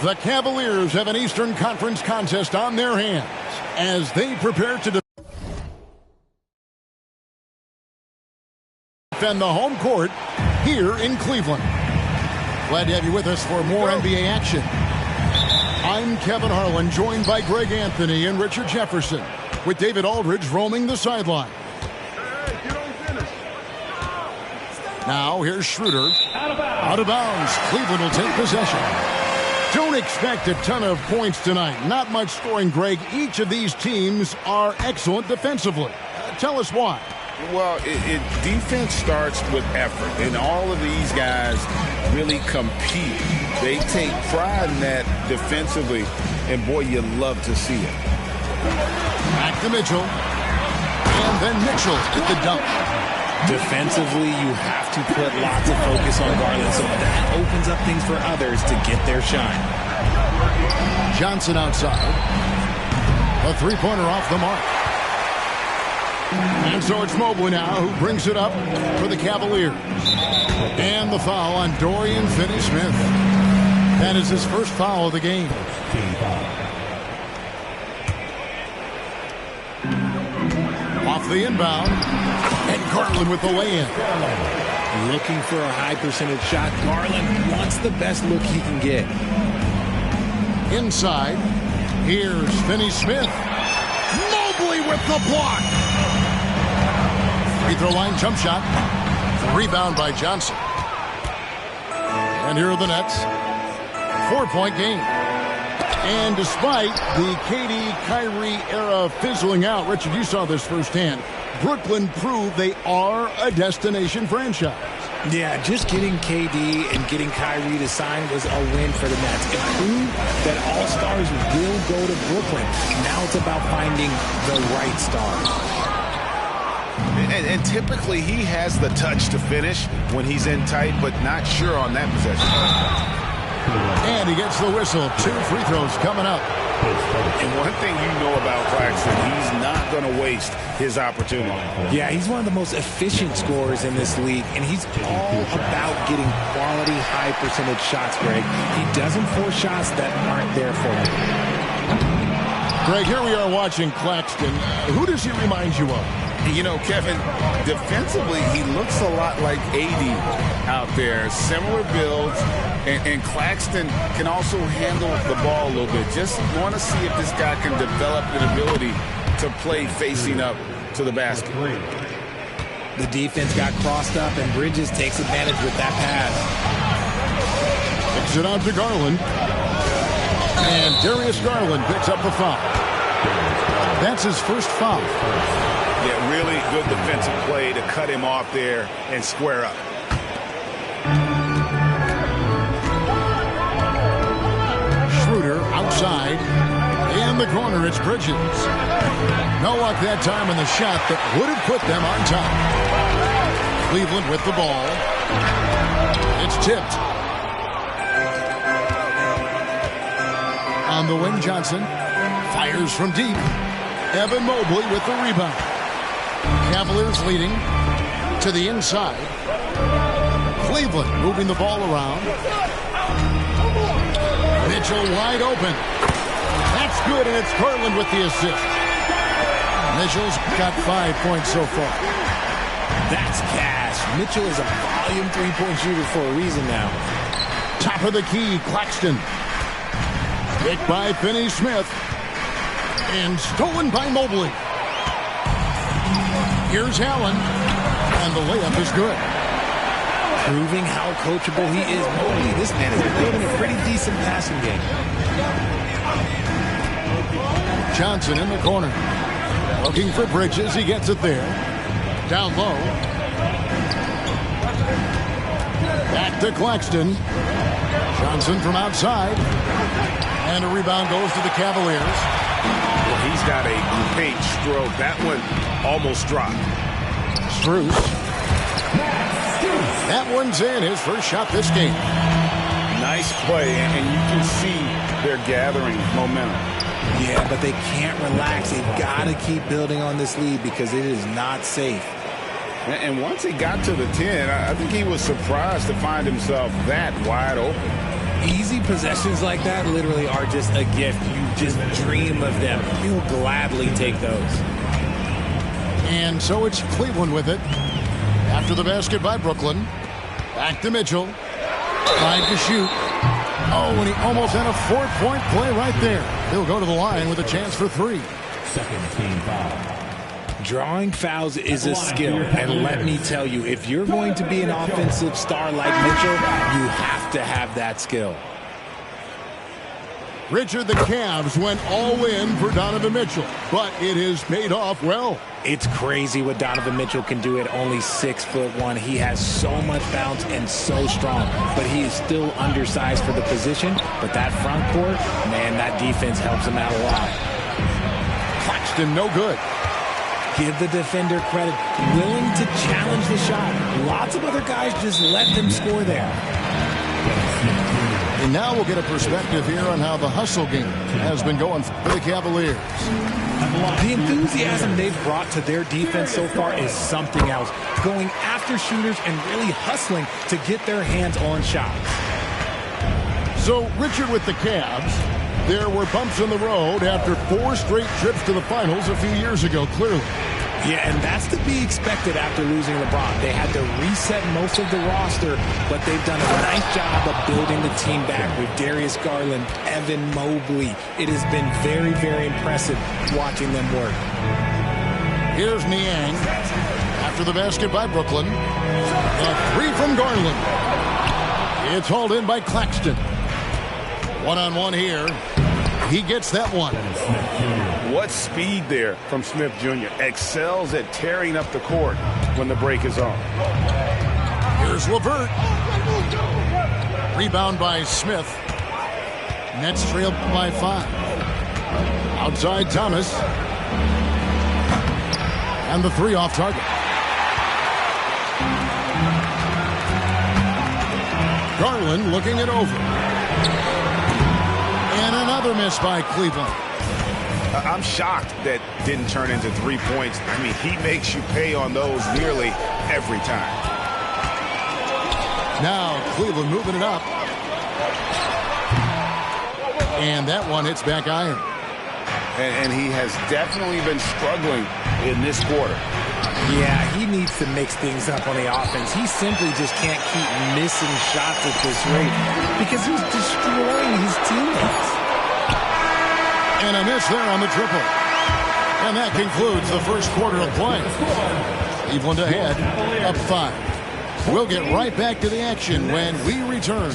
The Cavaliers have an Eastern Conference contest on their hands as they prepare to defend the home court here in Cleveland. Glad to have you with us for more NBA action. I'm Kevin Harlan, joined by Greg Anthony and Richard Jefferson, with David Aldridge roaming the sideline. Now here's Schroeder. Out of bounds. Cleveland will take possession. Don't expect a ton of points tonight. Not much scoring, Greg. Each of these teams are excellent defensively. Tell us why. Well, defense starts with effort, and all of these guys really compete. They take pride in that defensively, and boy, you love to see it. Back to Mitchell. And then Mitchell with the dunk. Defensively, you have to put lots of focus on Garland, so that opens up things for others to get their shine. Johnson outside. A three-pointer off the mark. And so it's Mobley now who brings it up for the Cavaliers. And the foul on Dorian Finney-Smith. That is his first foul of the game. Off the inbound. And Garland with the lay-in. Looking for a high percentage shot. Garland wants the best look he can get. Inside. Here's Finney-Smith. Mobley with the block. Free throw line jump shot. Rebound by Johnson. And here are the Nets. 4-point game. And despite the KD-Kyrie era fizzling out, Richard, you saw this firsthand, Brooklyn proved they are a destination franchise. Yeah, just getting KD and getting Kyrie to sign was a win for the Nets. It proved that all stars will go to Brooklyn. Now it's about finding the right stars. And typically he has the touch to finish when he's in tight, but not sure on that possession. And he gets the whistle. 2 free throws coming up. And one thing you know about Claxton, he's not going to waste his opportunity. Yeah, he's one of the most efficient scorers in this league, and he's all about getting quality, high percentage shots, Greg. He doesn't force shots that aren't there for him. Greg, here we are watching Claxton. Who does he remind you of? You know, Kevin, defensively, he looks a lot like AD out there. Similar builds, and Claxton can also handle the ball a little bit. Just want to see if this guy can develop an ability to play facing up to the basket. The defense got crossed up, and Bridges takes advantage with that pass. Kicks it out to Garland. And Darius Garland picks up the foul. That's his first foul. Yeah, really good defensive play to cut him off there and square up. Schroeder outside. In the corner, it's Bridges. No luck that time on the shot that would have put them on top. Cleveland with the ball. It's tipped. On the wing, Johnson fires from deep. Evan Mobley with the rebound. Cavaliers leading to the inside. Cleveland moving the ball around. Mitchell wide open. That's good, and it's Garland with the assist. Mitchell's got 5 points so far. That's cash. Mitchell is a volume three-point shooter for a reason now. Top of the key, Claxton. Picked by Finney-Smith. And stolen by Mobley. Here's Allen. And the layup is good. Proving how coachable he is. Mobley, this man is building a pretty decent passing game. Johnson in the corner. Looking for Bridges. He gets it there. Down low. Back to Claxton. Johnson from outside. And a rebound goes to the Cavaliers. Well, he's got a paint stroke. That one almost dropped. Strus. That one's in. His first shot this game. Nice play, and you can see they're gathering momentum. Yeah, but they can't relax. They've got to keep building on this lead because it is not safe. And once he got to the 10, I think he was surprised to find himself that wide open. Easy possessions like that literally are just a gift. You just dream of them. You'll gladly take those. And so it's Cleveland with it. After the basket by Brooklyn. Back to Mitchell. Trying to shoot. Oh, and he almost had a 4-point play right there. He'll go to the line with a chance for 3. Second team foul. Drawing fouls is a skill, and let me tell you, if you're going to be an offensive star like Mitchell, you have to have that skill. Richard, the Cavs went all in for Donovan Mitchell, but it has paid off well. It's crazy what Donovan Mitchell can do at only 6'1". He has so much bounce and so strong, but he is still undersized for the position. But that front court, man, that defense helps him out a lot. Claxton, no good. Give the defender credit, willing to challenge the shot. Lots of other guys just let them score there. And now we'll get a perspective here on how the hustle game has been going for the Cavaliers. The enthusiasm they've brought to their defense so far is something else. Going after shooters and really hustling to get their hands on shots. So, Richard, with the Cavs, there were bumps in the road after 4 straight trips to the finals a few years ago, clearly. Yeah, and that's to be expected after losing LeBron. They had to reset most of the roster, but they've done a nice job of building the team back with Darius Garland, Evan Mobley. It has been very, very impressive watching them work. Here's Niang after the basket by Brooklyn. A 3 from Garland. It's hauled in by Claxton. One-on-one here. He gets that one. What speed there from Smith Jr. Excels at tearing up the court when the break is on. Here's LeVert. Rebound by Smith. Nets trailed by 5. Outside Thomas. And the 3 off target. Garland looking it over. And another miss by Cleveland. I'm shocked that didn't turn into 3 points. I mean, he makes you pay on those nearly every time. Now Cleveland moving it up. And that one hits back iron. And he has definitely been struggling in this quarter. Yeah, he needs to mix things up on the offense. He simply just can't keep missing shots at this rate because he's destroying his teammates. And a miss there on the triple. And that concludes the first quarter of play. Cleveland ahead, up 5. We'll get right back to the action when we return.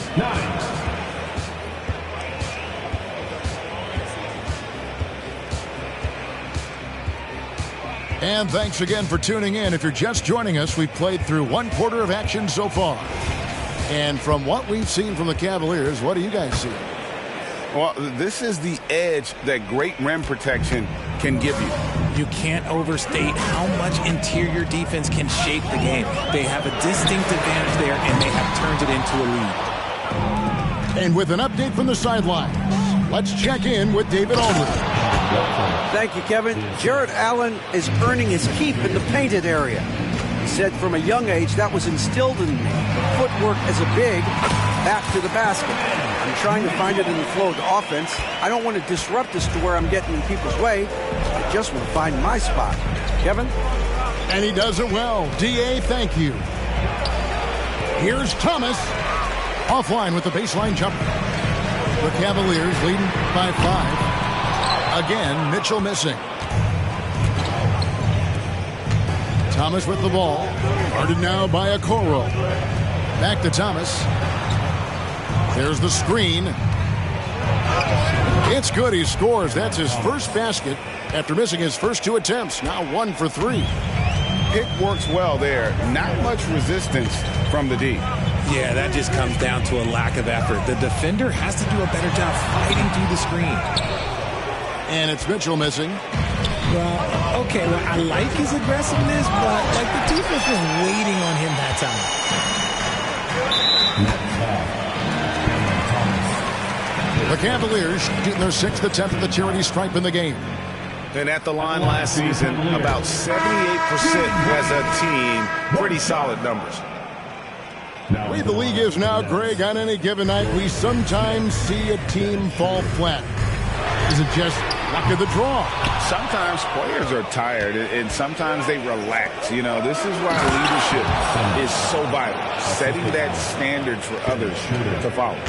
And thanks again for tuning in. If you're just joining us, we've played through 1 quarter of action so far. And from what we've seen from the Cavaliers, what do you guys see? Well, this is the edge that great rim protection can give you. You can't overstate how much interior defense can shape the game. They have a distinct advantage there, and they have turned it into a lead. And with an update from the sidelines, let's check in with David Aldridge. Thank you, Kevin. Jarrett Allen is earning his keep in the painted area. He said from a young age that was instilled in me. Footwork as a big, back to the basket. I'm trying to find it in the flow of the offense. I don't want to disrupt this to where I'm getting in people's way. I just want to find my spot. Kevin? And he does it well. D.A., thank you. Here's Thomas. Offline with the baseline jumper. The Cavaliers leading by 5. Again, Mitchell missing. Thomas with the ball. Guarded now by Okoro. Back to Thomas. There's the screen. It's good. He scores. That's his first basket after missing his first 2 attempts. Now 1 for 3. Pick works well there. Not much resistance from the D. Yeah, that just comes down to a lack of effort. The defender has to do a better job fighting through the screen. And it's Mitchell missing. Well, okay, well, I like his aggressiveness, but like the defense was waiting on him that time. The Cavaliers shooting their 6th attempt at the charity stripe in the game. And at the line last season, about 78% as a team. Pretty solid numbers. The way the league is now, Greg, on any given night, we sometimes see a team fall flat. Is it just luck of the draw? Sometimes players are tired, and sometimes they relax. You know, this is why leadership is so vital, setting that standard for others to follow.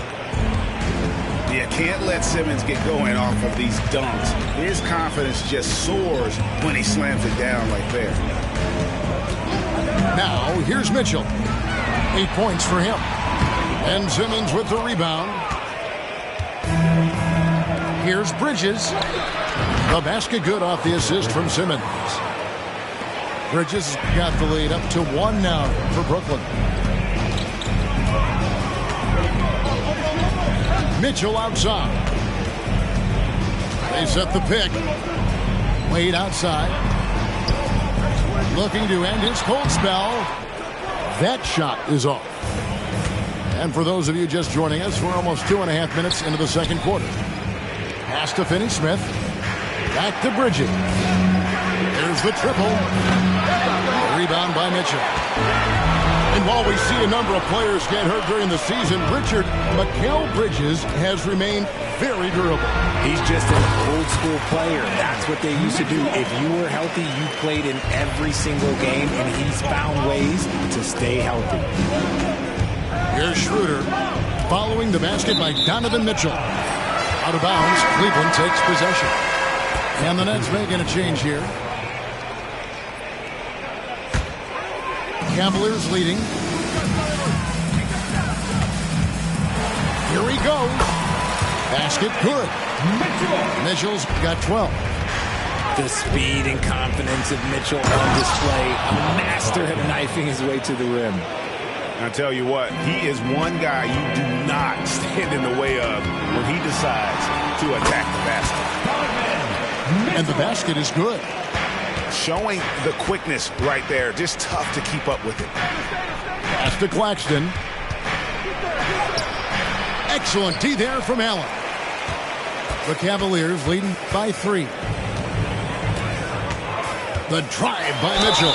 You can't let Simmons get going off of these dunks. His confidence just soars when he slams it down like that. Now, here's Mitchell. 8 points for him. And Simmons with the rebound. Here's Bridges. The basket good off the assist from Simmons. Bridges got the lead up to 1 now for Brooklyn. Mitchell outside. They set the pick. Wade outside. Looking to end his cold spell. That shot is off. And for those of you just joining us, we're almost 2.5 minutes into the second quarter. Pass to Finney-Smith. Back to Bridges. There's the triple. Rebound by Mitchell. And while we see a number of players get hurt during the season, Richard, Mikal Bridges has remained very durable. He's just an old school player. That's what they used to do. If you were healthy, you played in every single game, and he's found ways to stay healthy. Here's Schroeder following the basket by Donovan Mitchell. Out of bounds, Cleveland takes possession. And the Nets making a change here. Cavaliers leading. Here he goes. Basket good. Mitchell's got 12. The speed and confidence of Mitchell on display. A master at knifing his way to the rim. I'll tell you what, he is one guy you do not stand in the way of when he decides to attack the basket. And the basket is good. Showing the quickness right there. Just tough to keep up with it. Pass to Claxton. Excellent D there from Allen. The Cavaliers leading by 3. The drive by Mitchell.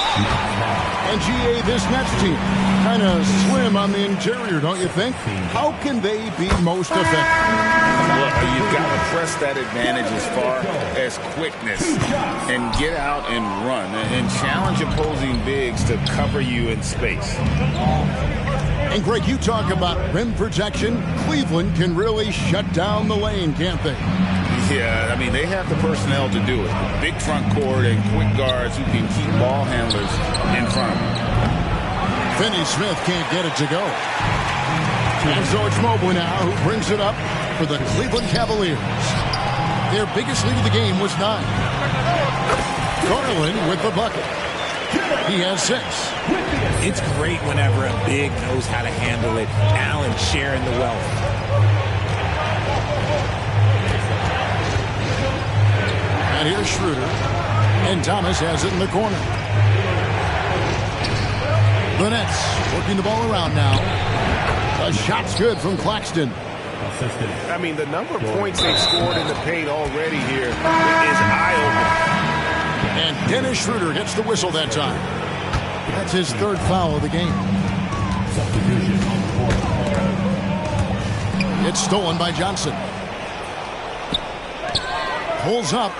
And GA, this Nets team, kind of slim on the interior, don't you think? How can they be most effective? Look, you've got to press that advantage as far as quickness and get out and run and challenge opposing bigs to cover you in space. And Greg, you talk about rim protection. Cleveland can really shut down the lane, can't they? Yeah, I mean, they have the personnel to do it. Big front court and quick guards who can keep ball handlers in front of them. Finney-Smith can't get it to go. And so it's Mobley now who brings it up for the Cleveland Cavaliers. Their biggest lead of the game was 9. Garland with the bucket. He has 6. It's great whenever a big knows how to handle it. Allen sharing the wealth. And here's Schroeder. And Thomas has it in the corner. The Nets working the ball around now. The shot's good from Claxton. I mean, the number of points they've scored in the paint already here is eye-opening. And Dennis Schroeder gets the whistle that time. That's his 3rd foul of the game. It's stolen by Johnson. Pulls up.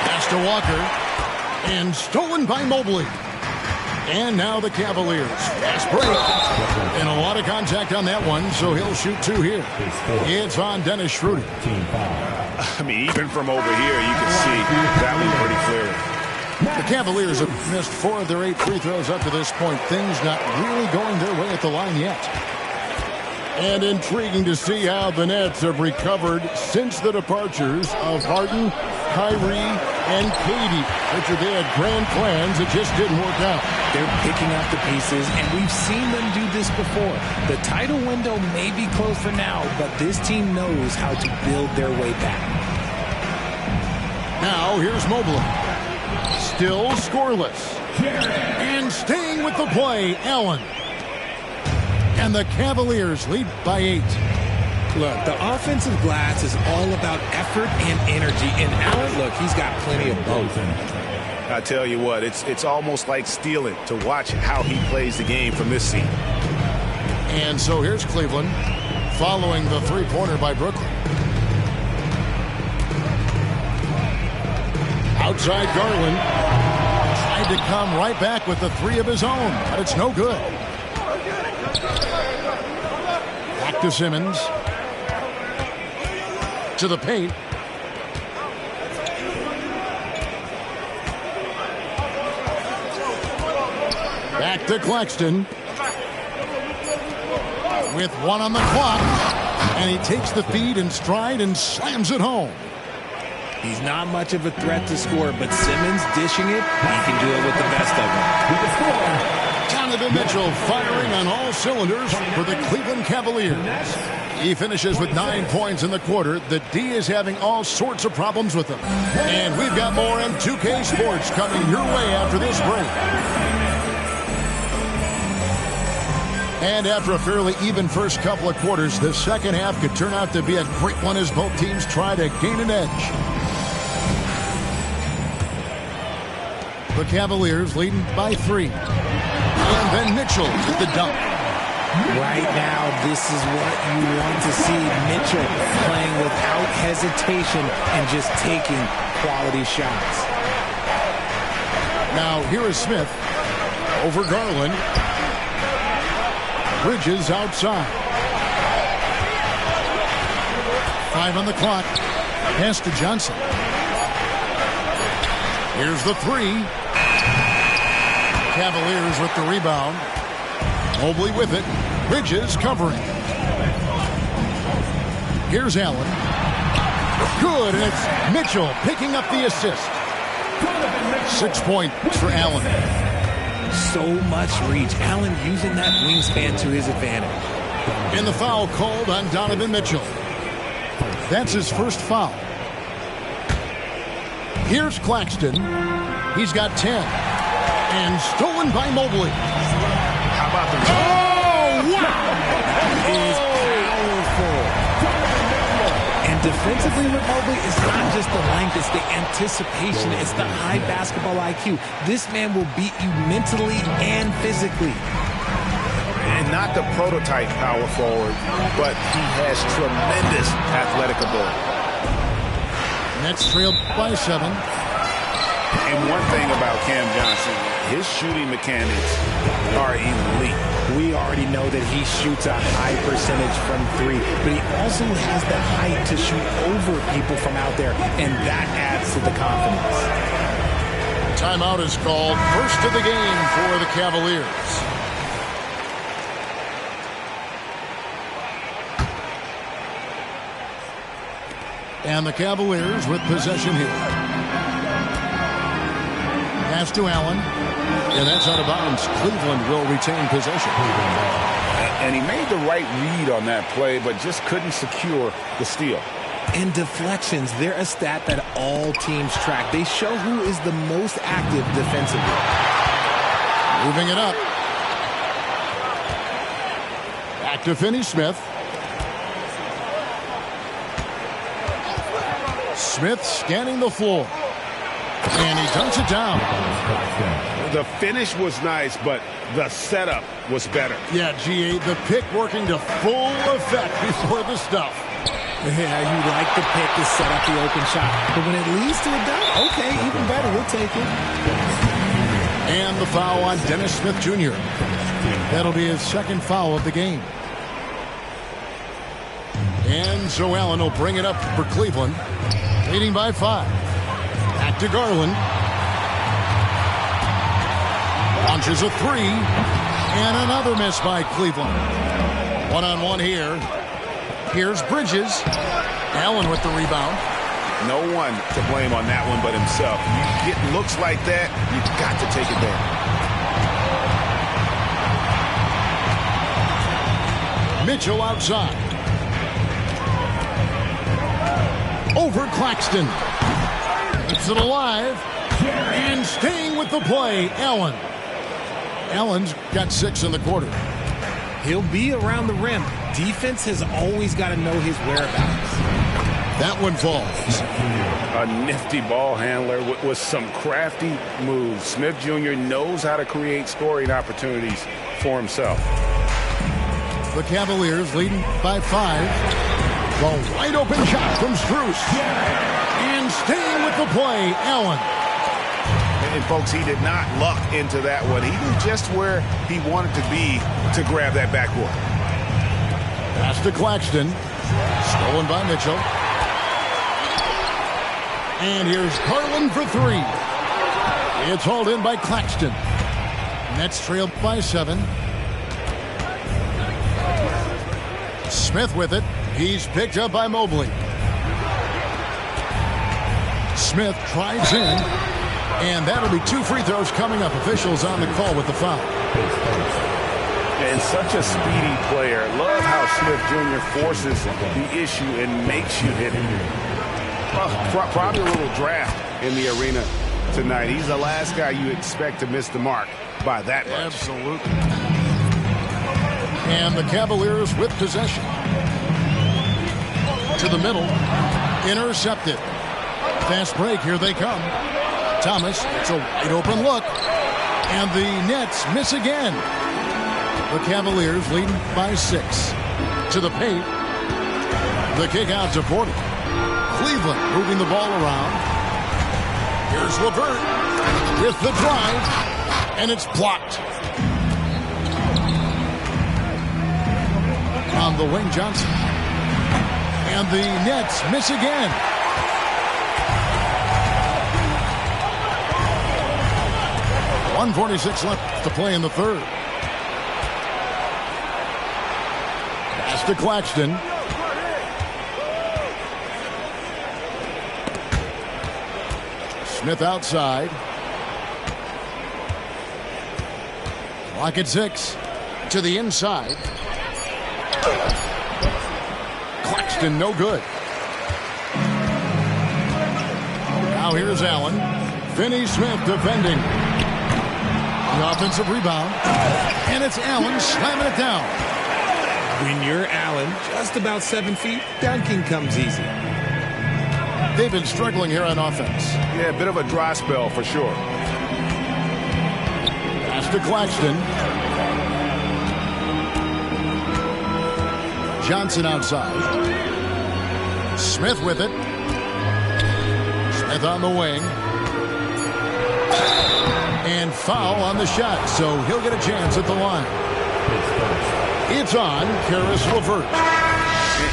Pass to Walker. And stolen by Mobley. And now the Cavaliers. Fast break. And a lot of contact on that one, so he'll shoot 2 here. It's on Dennis Schroeder. I mean, even from over here, you can see that one pretty clearly. The Cavaliers have missed 4 of their 8 free throws up to this point. Things not really going their way at the line yet. And intriguing to see how the Nets have recovered since the departures of Harden, Kyrie, and KD. Richard, they had grand plans that just didn't work out. They're picking up the pieces, and we've seen them do this before. The title window may be closed for now, but this team knows how to build their way back. Now, here's Mobley. Still scoreless. And staying with the play, Allen. And the Cavaliers lead by 8. Look, the offensive glass is all about effort and energy. And Allen, look, he's got plenty of both. I tell you what, it's almost like stealing to watch how he plays the game from this seat. And so here's Cleveland following the three-pointer by Brooklyn. Outside Garland. Tried to come right back with the three of his own, but it's no good. Back to Simmons. To the paint. Back to Claxton. With one on the clock. And he takes the feed in stride and slams it home. He's not much of a threat to score, but Simmons dishing it, he can do it with the best of them. Donovan Mitchell firing on all cylinders for the Cleveland Cavaliers. He finishes with 9 points in the quarter. The D is having all sorts of problems with him. And we've got more M2K Sports coming your way after this break. And after a fairly even first couple of quarters, the second half could turn out to be a great one as both teams try to gain an edge. The Cavaliers leading by 3. And then Mitchell with the dunk. Right now, this is what you want to see. Mitchell playing without hesitation and just taking quality shots. Now, here is Smith over Garland. Bridges outside. 5 on the clock. Pass to Johnson. Here's the 3. Cavaliers with the rebound. Mobley with it. Bridges covering. Here's Allen. Good, and it's Mitchell picking up the assist. 6 points for Allen. So much reach. Allen using that wingspan to his advantage. And the foul called on Donovan Mitchell. That's his first foul. Here's Claxton. He's got 10. And stolen by Mobley. How about the... Oh, wow! That is powerful. And defensively with Mobley, it's not just the length, it's the anticipation, it's the high basketball IQ. This man will beat you mentally and physically. And not the prototype power forward, but he has tremendous athletic ability. Nets trailed by 7. And one thing about Cam Johnson, his shooting mechanics are elite. We already know that he shoots a high percentage from 3, but he also has the height to shoot over people from out there, and that adds to the confidence. Timeout is called. First of the game for the Cavaliers. And the Cavaliers with possession here. Pass to Allen. And that's out of bounds. Cleveland will retain possession. And he made the right read on that play, but just couldn't secure the steal. And deflections, they're a stat that all teams track. They show who is the most active defensively. Moving it up. Back to Finney-Smith. Smith scanning the floor. And he dunks it down. The finish was nice, but the setup was better. Yeah, G8, the pick working to full effect before the stuff. Yeah, you like the pick to set up the open shot. But when it leads to a dunk, okay, even better, we'll take it. And the foul on Dennis Smith Jr. That'll be his second foul of the game. And so Allen will bring it up for Cleveland, leading by 5. Back to Garland. Launches a 3. And another miss by Cleveland. One-on-one here. Here's Bridges. Allen with the rebound. No one to blame on that one but himself. You get looks like that, you've got to take it down. Mitchell outside. Over Claxton. Keeps it alive. And staying with the play, Allen. Allen's got 6 in the quarter. He'll be around the rim. Defense has always got to know his whereabouts. That one falls. A nifty ball handler with some crafty moves. Smith Jr. knows how to create scoring opportunities for himself. The Cavaliers leading by 5. The wide open shot from Strus. And staying with the play, Allen. And folks, he did not luck into that one. He knew just where he wanted to be to grab that backboard. Pass to Claxton. Stolen by Mitchell. And here's Garland for 3. It's hauled in by Claxton. Nets trailed by 7. Smith with it. He's picked up by Mobley. Smith drives in. And that'll be 2 free throws coming up. Officials on the call with the foul. And such a speedy player. Love how Smith Jr. forces the issue and makes you hit it. Probably a little draft in the arena tonight. He's the last guy you expect to miss the mark by that much. Absolutely. And the Cavaliers with possession. To the middle. Intercepted. Fast break. Here they come. Thomas, it's a wide open look. And the Nets miss again. The Cavaliers leading by 6. To the paint. The kick out to Porter. Cleveland moving the ball around. Here's LeVert with the drive. And it's blocked. On the wing, Johnson. And the Nets miss again. .146 left to play in the third. Pass to Claxton. Smith outside. Clock at 6. To the inside. Claxton no good. Now here's Allen. Finney Smith defending. The offensive rebound. And it's Allen slamming it down. When you're Allen, just about 7 feet, dunking comes easy. They've been struggling here on offense. Yeah, a bit of a dry spell for sure. Pass to Claxton. Johnson outside. Smith with it. Smith on the wing. And foul on the shot, so he'll get a chance at the line. It's on Caris LeVert.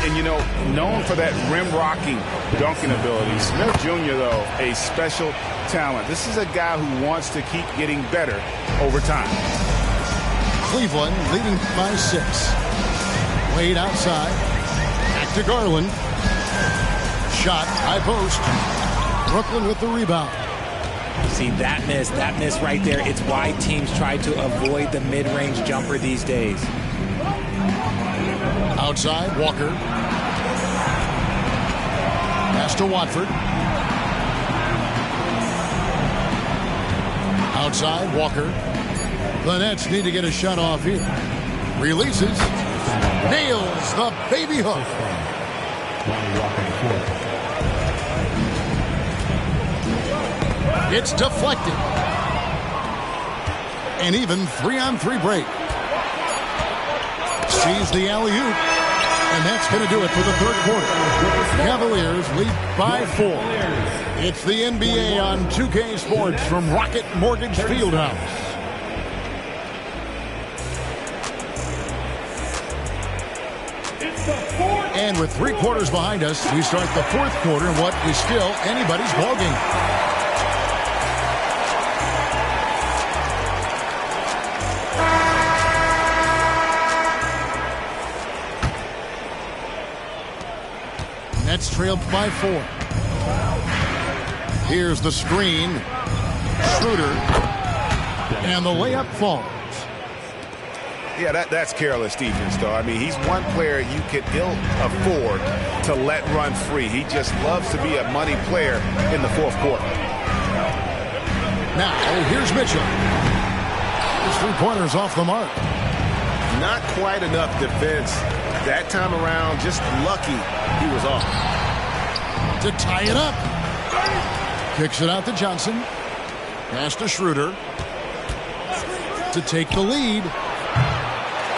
And you know, known for that rim-rocking dunking ability. Smith Jr., though, a special talent. This is a guy who wants to keep getting better over time. Cleveland leading by 6. Wade outside. Back to Garland. Shot, high post. Brooklyn with the rebound. See, that miss right there, it's why teams try to avoid the mid-range jumper these days. Outside, Walker. Pass to Watford. Outside, Walker. The Nets need to get a shot off here. Releases. Nails the baby hook. It's deflected. And even 3-on-3 break. Sees the alley-oop. And that's going to do it for the third quarter. Cavaliers lead by 4. It's the NBA on 2K Sports from Rocket Mortgage Fieldhouse. And with 3 quarters behind us, we start the fourth quarter in what is still anybody's ballgame. Nets trailed by 4. Here's the screen. Schroeder. And the layup falls. Yeah, that's careless defense, though. I mean, he's one player you could ill afford to let run free. He just loves to be a money player in the fourth quarter. Now, here's Mitchell. His 3-pointers off the mark. Not quite enough defense that time around. Just lucky he was off. to tie it up. Kicks it out to Johnson. Pass to Schroeder to take the lead.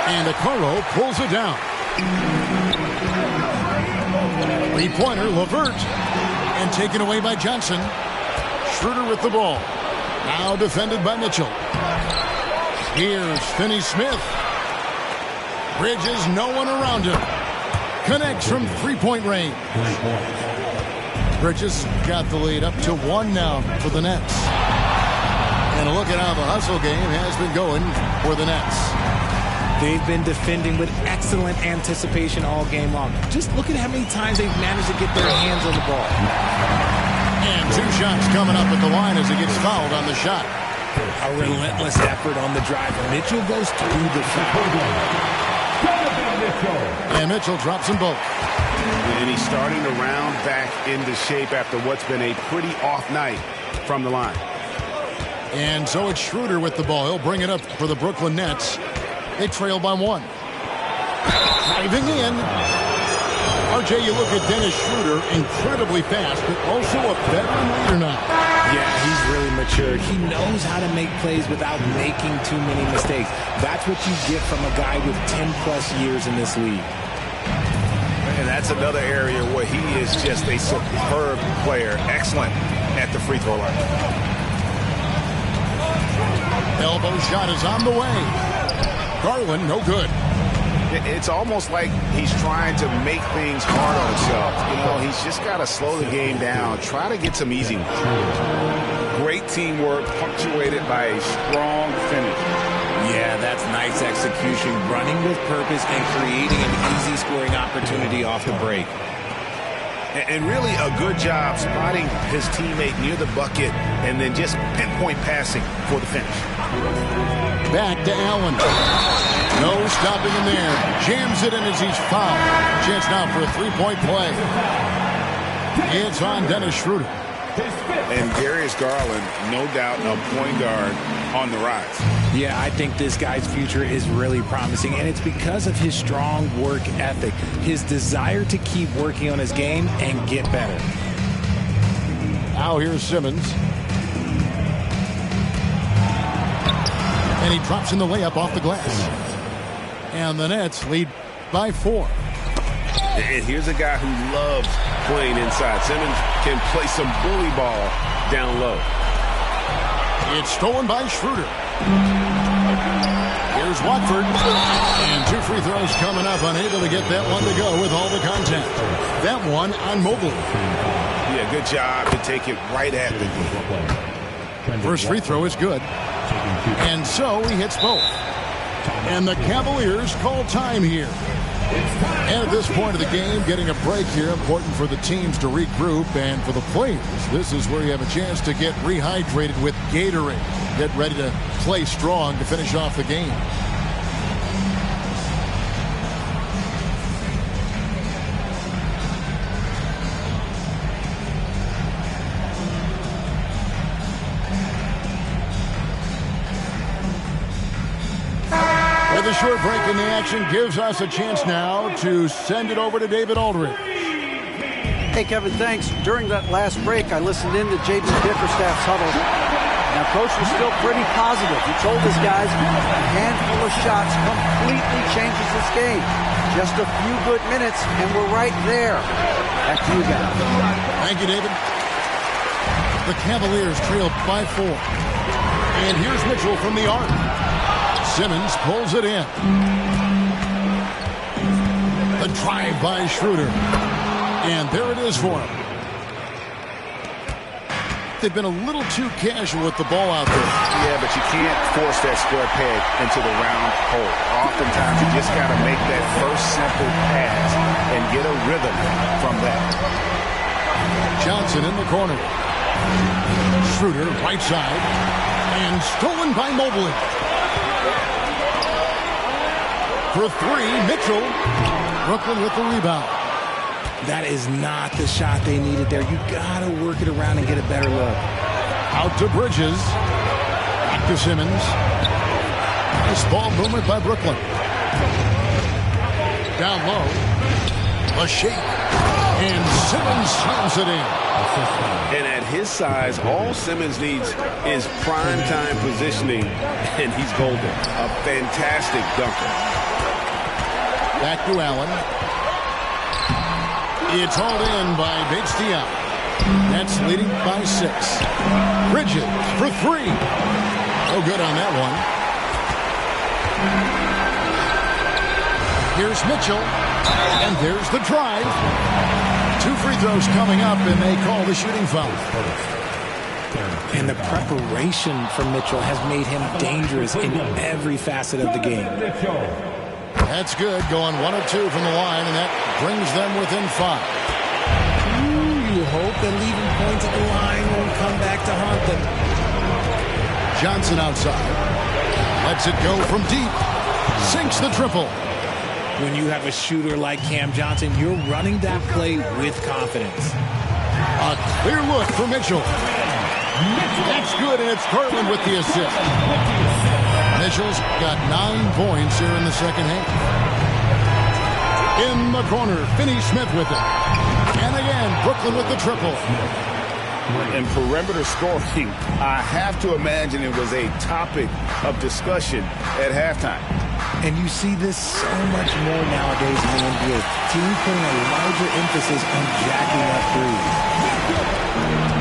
And Okoro pulls it down. Three-pointer, LeVert. And taken away by Johnson. Schroeder with the ball. Now defended by Mitchell. Here's Finney-Smith. Bridges, no one around him. Connects from three-point range. Bridges got the lead up to 1 now for the Nets. And look at how the hustle game has been going for the Nets. They've been defending with excellent anticipation all game long. Just look at how many times they've managed to get their hands on the ball. And 2 shots coming up at the line as he gets fouled on the shot. A relentless effort on the drive. Mitchell goes through the foul. And Mitchell drops them both. And he's starting to round back into shape after what's been a pretty off night from the line. And so it's Schroeder with the ball. He'll bring it up for the Brooklyn Nets. They trail by 1. Driving in. RJ, you look at Dennis Schroeder, incredibly fast, but also a veteran leader now. Yeah, he's really matured. He knows how to make plays without making too many mistakes. That's what you get from a guy with 10-plus years in this league. And that's another area where he is just a superb player. Excellent at the free throw line. Elbow shot is on the way. Garland, no good. It's almost like he's trying to make things hard on himself. You know, he's just got to slow the game down, try to get some easy ones. Great teamwork punctuated by a strong finish. Yeah, that's nice execution, running with purpose and creating an easy scoring opportunity off the break. And really a good job spotting his teammate near the bucket and then just pinpoint passing for the finish. Back to Allen. No stopping him there. Jams it in as he's fouled. Chance now for a three-point play. It's on Dennis Schroeder. And Darius Garland, no doubt, a point guard on the rise. Yeah, I think this guy's future is really promising, and it's because of his strong work ethic, his desire to keep working on his game and get better. Now here's Simmons. And he drops in the layup off the glass. And the Nets lead by 4. And here's a guy who loves playing inside. Simmons can play some bully ball down low. It's stolen by Schroeder. Here's Watford. And 2 free throws coming up. Unable to get that one to go with all the contact. That one on Mobley. Yeah, good job to take it right at the First free throw is good. And so he hits both. And the Cavaliers call time here. And at this point of the game, getting a break here, important for the teams to regroup. And for the players, this is where you have a chance to get rehydrated with Gatorade. Get ready to play strong to finish off the game. The short break in the action gives us a chance now to send it over to David Aldridge. Hey, Kevin, thanks. During that last break, I listened in to J.B. Bickerstaff's huddle. Now, Coach was still pretty positive. He told his guys a handful of shots completely changes this game. Just a few good minutes, and we're right there. Back to you guys. Thank you, David. The Cavaliers trail by 4. And here's Mitchell from the arc. Simmons pulls it in. The drive by Schroeder. And there it is for him. They've been a little too casual with the ball out there. Yeah, but you can't force that square peg into the round hole. Oftentimes, you just got to make that first simple pass and get a rhythm from that. Johnson in the corner. Schroeder, right side. And stolen by Mobley. For 3, Mitchell. Brooklyn with the rebound. That is not the shot they needed there. You got to work it around and get a better look. Out to Bridges. Back to Simmons. Nice ball movement by Brooklyn. Down low. A shake. And Simmons slams it in. And at his size, all Simmons needs is prime-time positioning, and he's golden. A fantastic dunker. Back to Allen. It's hauled in by Bates-Diop. Nets leading by 6. Bridges for 3. No good on that one. Here's Mitchell. And there's the drive. 2 free throws coming up, and they call the shooting foul. And the preparation for Mitchell has made him dangerous in every facet of the game. That's good. Going 1 of 2 from the line, and that brings them within 5. You hope that leaving points at the line won't come back to haunt them. Johnson outside. Lets it go from deep. Sinks the triple. When you have a shooter like Cam Johnson, you're running that play with confidence. A clear look for Mitchell. That's good, and it's Garland with the assist. Mitchell's got 9 points here in the second half. In the corner, Finney-Smith with it. And again, Brooklyn with the triple. And perimeter scoring, I have to imagine it was a topic of discussion at halftime. And you see this so much more nowadays in the NBA. Teams putting a larger emphasis on jacking up threes.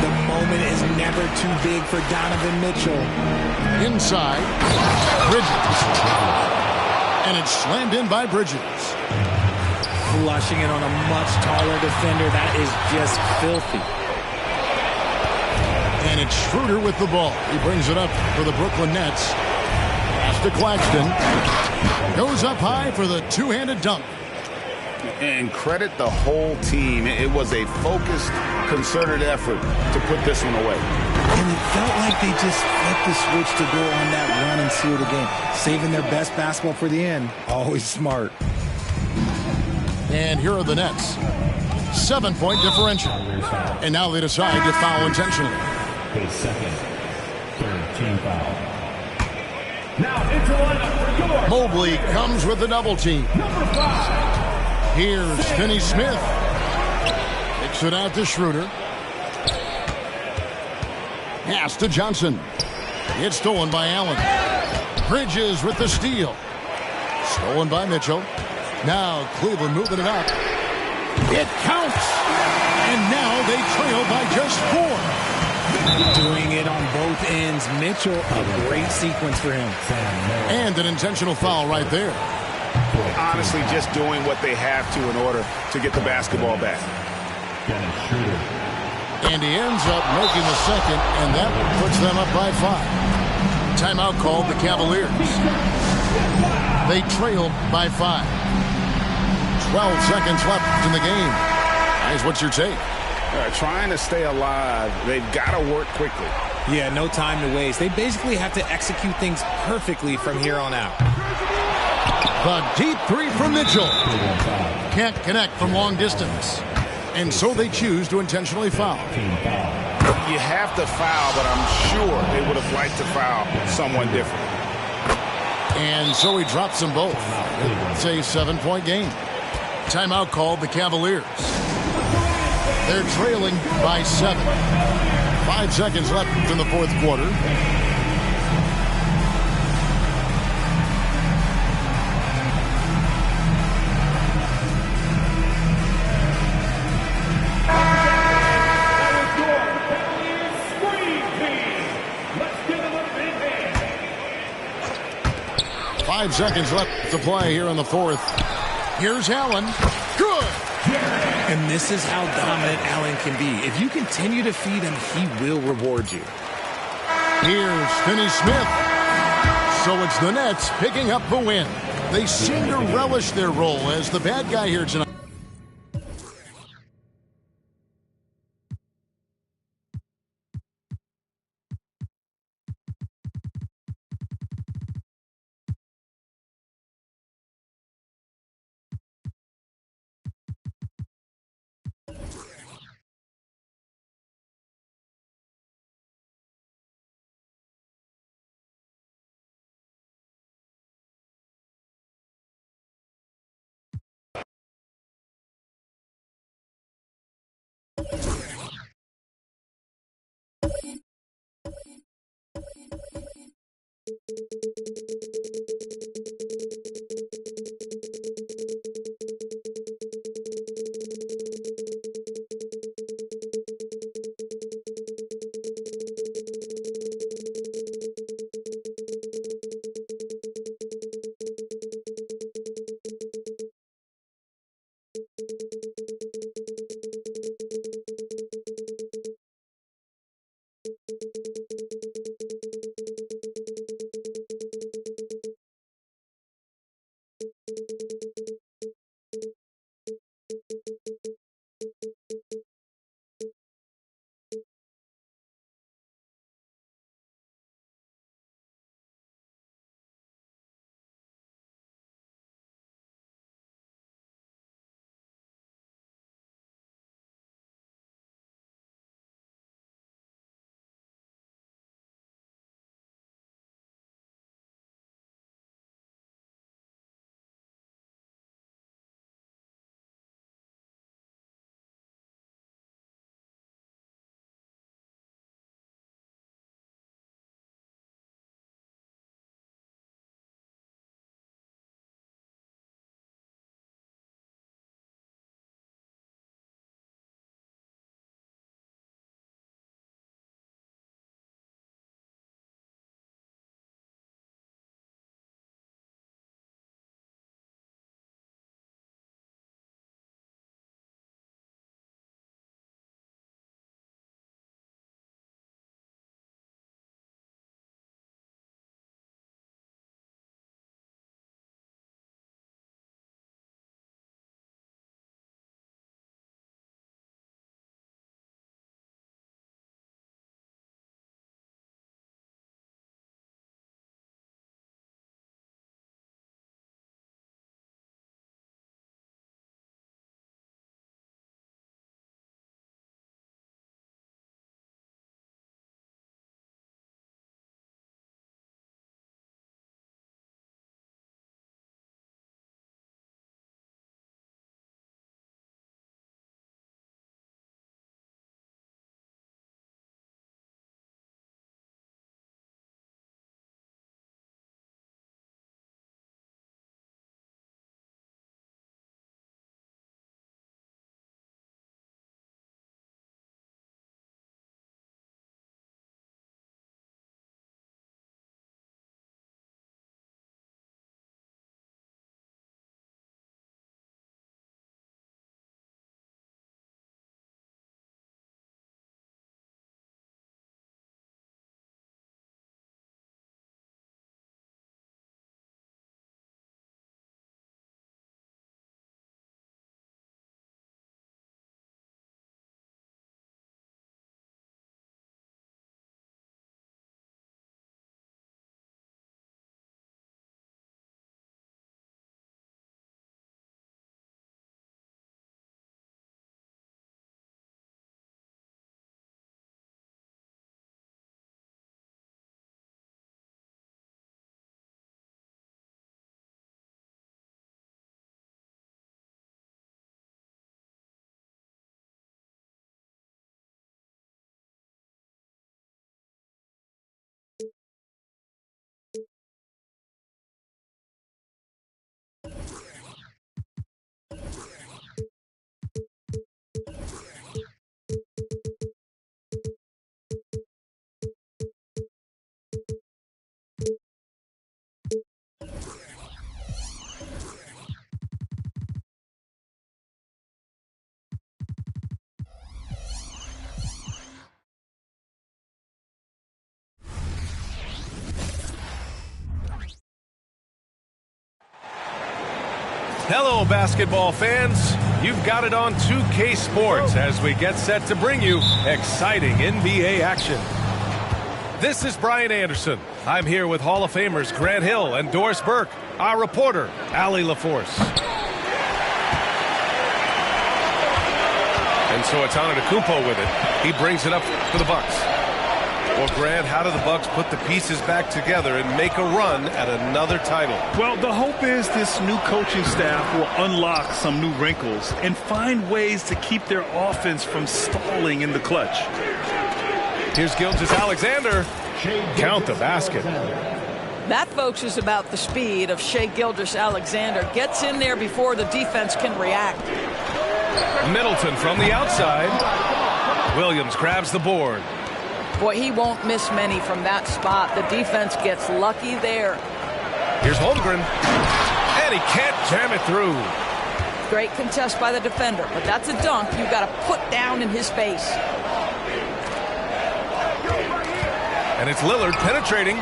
The moment is never too big for Donovan Mitchell. Inside, Bridges. And it's slammed in by Bridges. Flushing it on a much taller defender. That is just filthy. And it's Schroeder with the ball. He brings it up for the Brooklyn Nets. Pass to Claxton. Goes up high for the two-handed dunk. And credit the whole team. It was a focused, concerted effort to put this one away. And it felt like they just flipped the switch to go on that run and seal the game. Saving their best basketball for the end. Always smart. And here are the Nets. 7-point differential. And now they decide to foul intentionally. His second, third team foul. Now into lineup for your Mobley comes with the double team. number 5. Here's Finney-Smith. Kicks it out to Schroeder. Pass to Johnson. It's stolen by Allen. Bridges with the steal. Stolen by Mitchell. Now Cleveland moving it up. It counts. And now they trail by just 4. Doing it on both ends. Mitchell, a great sequence for him. And an intentional foul right there. Honestly, just doing what they have to in order to get the basketball back. Dennis Schroeder. And he ends up making the second, and that puts them up by 5. Timeout called the Cavaliers. They trail by 5. 12 seconds left in the game. Guys, what's your take? Trying to stay alive, they've got to work quickly. Yeah, no time to waste. They basically have to execute things perfectly from here on out. The deep 3 from Mitchell. Can't connect from long distance. And so they choose to intentionally foul. You have to foul, but I'm sure they would have liked to foul someone different. And so he drops them both. It's a 7-point game. Timeout called the Cavaliers. They're trailing by 7. 5 seconds left in the fourth quarter. Five seconds left to play here in the fourth. Here's Allen. Good. And this is how dominant Allen can be. If you continue to feed him, he will reward you. Here's Finney-Smith. So it's the Nets picking up the win. They seem to relish their role as the bad guy here tonight. Hello, basketball fans. You've got it on 2K Sports as we get set to bring you exciting NBA action. This is Brian Anderson. I'm here with Hall of Famers Grant Hill and Doris Burke, our reporter, Allie LaForce. And so it's Antetokounmpo with it. He brings it up for the Bucks. Well, Grant, how do the Bucks put the pieces back together and make a run at another title? Well, the hope is this new coaching staff will unlock some new wrinkles and find ways to keep their offense from stalling in the clutch. Here's Gilgeous-Alexander. Count the basket. That, folks, is about the speed of Shai Gilgeous-Alexander. Gets in there before the defense can react. Middleton from the outside. Williams grabs the board. Boy, he won't miss many from that spot. The defense gets lucky there. Here's Holmgren. And he can't jam it through. Great contest by the defender, but that's a dunk you've got to put down in his face. And it's Lillard penetrating.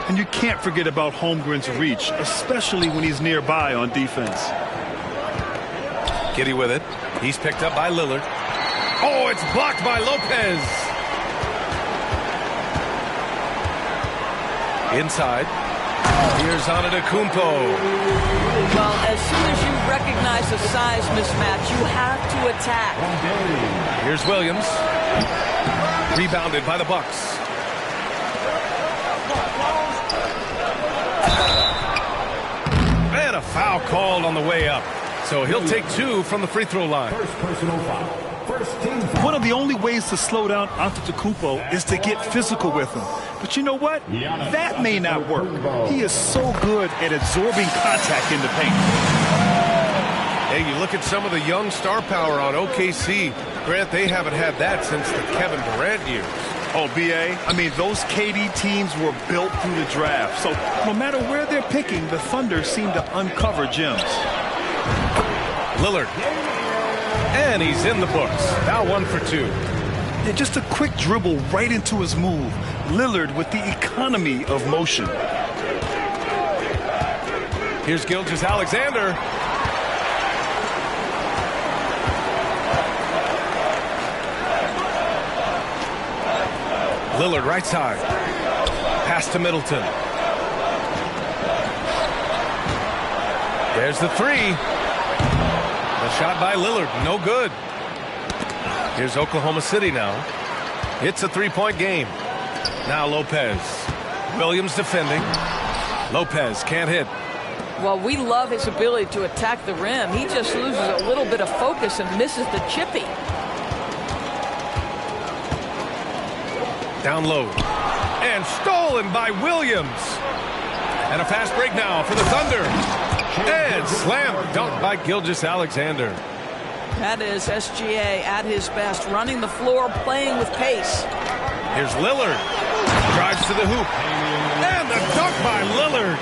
And you can't forget about Holmgren's reach, especially when he's nearby on defense. Giddey with it. He's picked up by Lillard. Oh, it's blocked by Lopez. Inside. Here's Antetokounmpo. Well, as soon as you recognize a size mismatch, you have to attack. Here's Williams. Rebounded by the Bucks. And a foul called on the way up. So he'll take 2 from the free throw line. First personal foul. First team foul. One of the only ways to slow down Antetokounmpo is to get physical with him. But you know what? That may not work. He is so good at absorbing contact in the paint. Hey, you look at some of the young star power on OKC. Grant, they haven't had that since the Kevin Durant years. Oh, B.A., I mean, those KD teams were built through the draft. So no matter where they're picking, the Thunder seem to uncover gems. Lillard. And he's in the books. Now 1 for 2. And just a quick dribble right into his move. Lillard with the economy of motion. Here's Gilgeous-Alexander. Lillard right side. Pass to Middleton. There's the 3. The shot by Lillard, no good. Here's Oklahoma City now. It's a 3-point game. Now Lopez. Williams defending. Lopez can't hit. Well, we love his ability to attack the rim. He just loses a little bit of focus and misses the chippy. Down low. And stolen by Williams. And a fast break now for the Thunder. And slam dunk by Gilgeous-Alexander. That is SGA at his best, running the floor, playing with pace. Here's Lillard. Drives to the hoop. And the dunk by Lillard.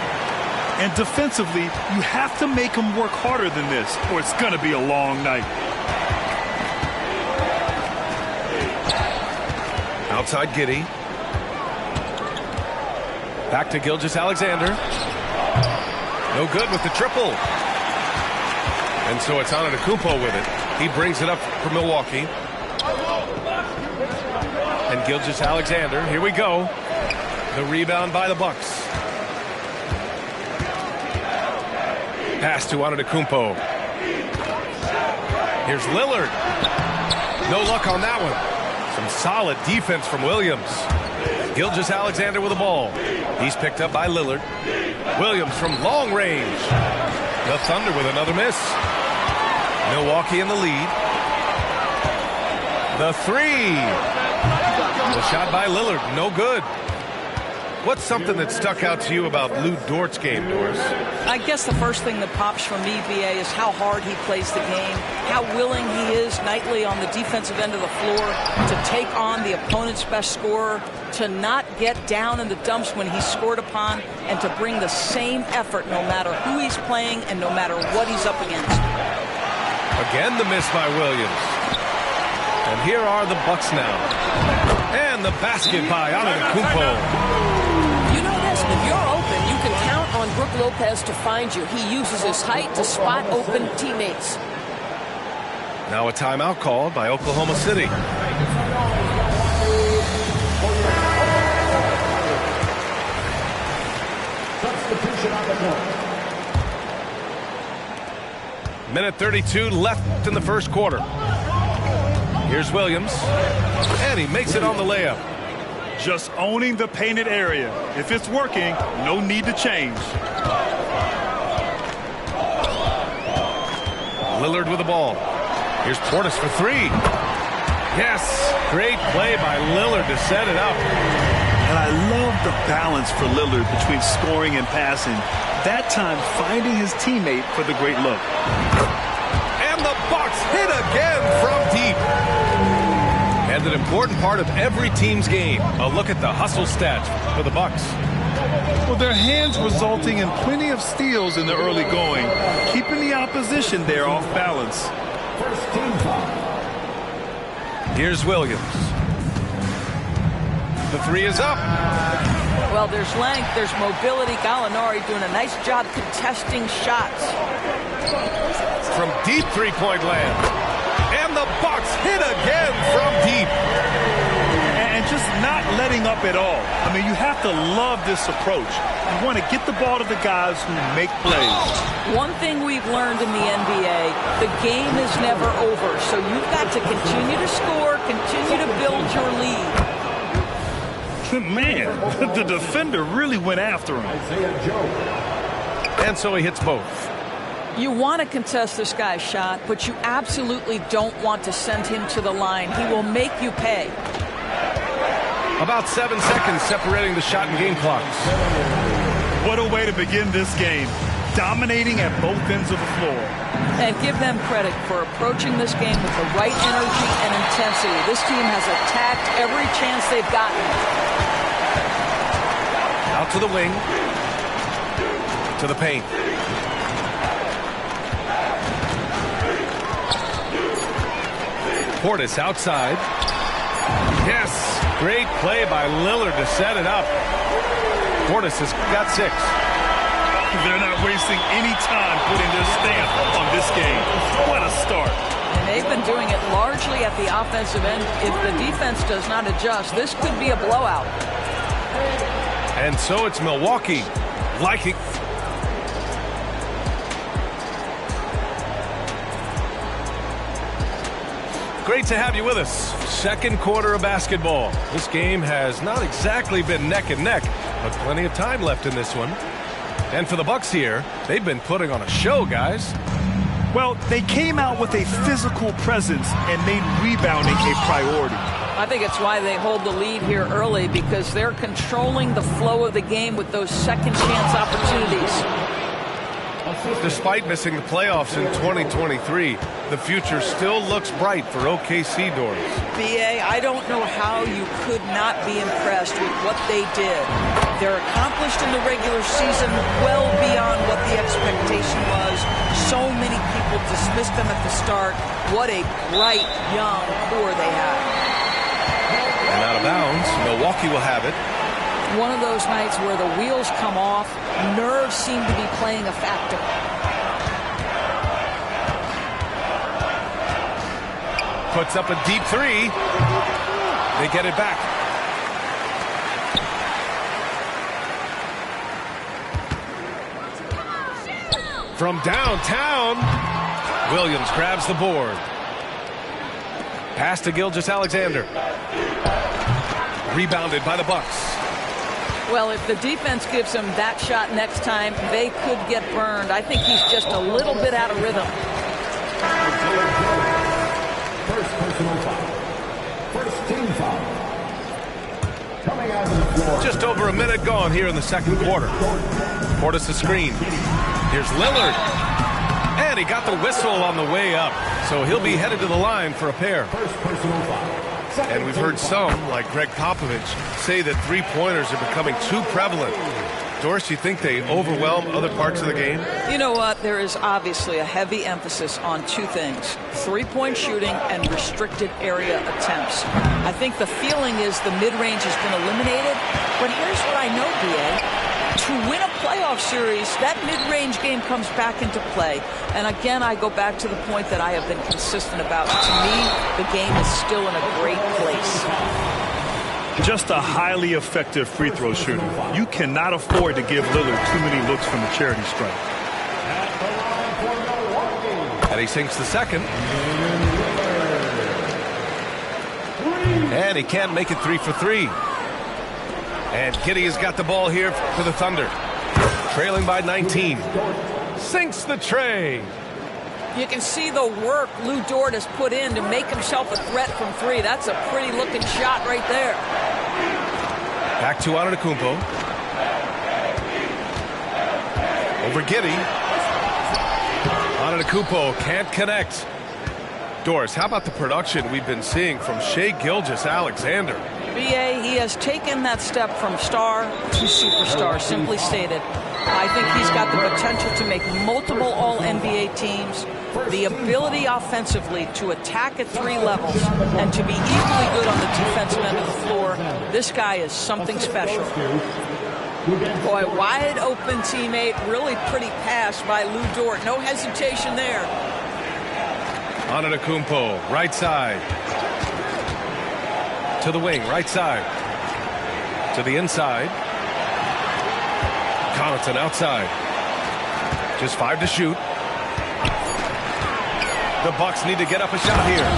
And defensively, you have to make him work harder than this, or it's going to be a long night. Outside Giddey. Back to Gilgeous-Alexander. No good with the triple. And so it's Antetokounmpo with it. He brings it up for Milwaukee. And Gilgeous-Alexander, here we go. The rebound by the Bucks. Pass to Antetokounmpo. Here's Lillard. No luck on that one. Some solid defense from Williams. Gilgeous-Alexander with the ball. He's picked up by Lillard. Williams from long range. The Thunder with another miss. Milwaukee in the lead. The 3. The shot by Lillard, no good. What's something that stuck out to you about Lou Dort's game, Doris? I guess the first thing that pops for me, BA, is how hard he plays the game, how willing he is nightly on the defensive end of the floor to take on the opponent's best scorer, to not get down in the dumps when he's scored upon, and to bring the same effort no matter who he's playing and no matter what he's up against. Again, the miss by Williams. And here are the Bucks now. And the basket by Antetokounmpo. You know this, if you're open, you can count on Brooklyn Lopez to find you. He uses his height to spot open teammates. Now a timeout called by Oklahoma City. Minute 32 left in the first quarter. Here's Williams, and he makes it on the layup. Just owning the painted area. If it's working, no need to change. Lillard with the ball. Here's Portis for three. Yes, great play by Lillard to set it up. And I love the balance for Lillard between scoring and passing. That time finding his teammate for the great look. And the Bucks hit again from deep. And an important part of every team's game. A look at the hustle stats for the Bucks. Well, their hands resulting in plenty of steals in the early going, keeping the opposition there off balance. First team foul. Here's Williams. The three is up. Well, there's length, there's mobility. Gallinari doing a nice job contesting shots. From deep three-point land. And the Bucks hit again from deep. And just not letting up at all. I mean, you have to love this approach. You want to get the ball to the guys who make plays. One thing we've learned in the NBA, the game is never over. So you've got to continue to score, continue to build your lead. Man, the defender really went after him. And so he hits both. You want to contest this guy's shot, but you absolutely don't want to send him to the line. He will make you pay. About 7 seconds separating the shot and game clocks. What a way to begin this game. Dominating at both ends of the floor. And give them credit for approaching this game with the right energy and intensity. This team has attacked every chance they've gotten. Out to the wing. To the paint. Portis outside. Yes, great play by Lillard to set it up. Portis has got 6. They're not wasting any time putting their stamp on this game. What a start. And they've been doing it largely at the offensive end. If the defense does not adjust, this could be a blowout. And so it's Milwaukee liking. Great to have you with us. Second quarter of basketball. This game has not exactly been neck and neck, but plenty of time left in this one. And for the Bucks here, they've been putting on a show, guys. Well, they came out with a physical presence and made rebounding a priority. I think it's why they hold the lead here early, because they're controlling the flow of the game with those second chance opportunities. Despite missing the playoffs in 2023, the future still looks bright for OKC, Doris. BA, I don't know how you could not be impressed with what they did. They're accomplished in the regular season well beyond what the expectation was. So many people dismissed them at the start. What a bright, young core they have. And out of bounds, Milwaukee will have it. One of those nights where the wheels come off, nerves seem to be playing a factor. Puts up a deep three. They get it back. From downtown, Williams grabs the board. Pass to Gilgeous-Alexander. Rebounded by the Bucks. Well, if the defense gives him that shot next time, they could get burned. I think he's just a little bit out of rhythm. First personal foul. First team foul. Coming out of the floor. Just over a minute gone here in the second quarter. Portis the screen. Here's Lillard. And he got the whistle on the way up. So he'll be headed to the line for a pair. First personal foul. And we've heard some, like Greg Popovich, say that three-pointers are becoming too prevalent. Doris, you think they overwhelm other parts of the game? You know what? There is obviously a heavy emphasis on two things: three-point shooting and restricted area attempts. I think the feeling is the mid-range has been eliminated. But here's what I know, BA. to win a playoff series, that mid-range game comes back into play. And again, I go back to the point that I have been consistent about. To me, the game is still in a great place. Just a highly effective free throw shooter. You cannot afford to give Lillard too many looks from the charity stripe. And he sinks the second. And he can't make it 3 for 3. And Giddey has got the ball here for the Thunder. Trailing by 19. Sinks the tray. You can see the work Lou Dort has put in to make himself a threat from 3. That's a pretty looking shot right there. Back to Antetokounmpo. Over Giddey. Antetokounmpo can't connect. Doris, how about the production we've been seeing from Shai Gilgeous-Alexander? B.A., he has taken that step from star to superstar, simply stated. I think he's got the potential to make multiple All-NBA teams, the ability offensively to attack at 3 levels, and to be equally good on the defensive end of the floor. This guy is something special. Boy, wide open teammate, really pretty pass by Lou Dort. No hesitation there. Antetokounmpo, right side. To the wing, right side. To the inside. Connaughton outside. Just 5 to shoot. The Bucks need to get up a shot here.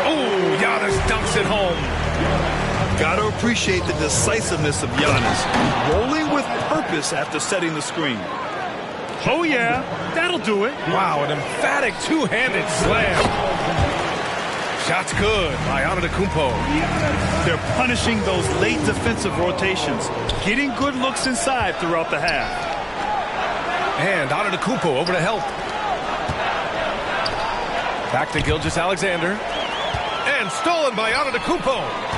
Oh, Giannis dunks it home. Got to appreciate the decisiveness of Giannis. Rolling with purpose after setting the screen. Oh, yeah, that'll do it. Wow, an emphatic two-handed slam. Shot's good by Antetokounmpo. They're punishing those late defensive rotations, getting good looks inside throughout the half. And Antetokounmpo over to help. Back to Gilgeous-Alexander. And stolen by Antetokounmpo.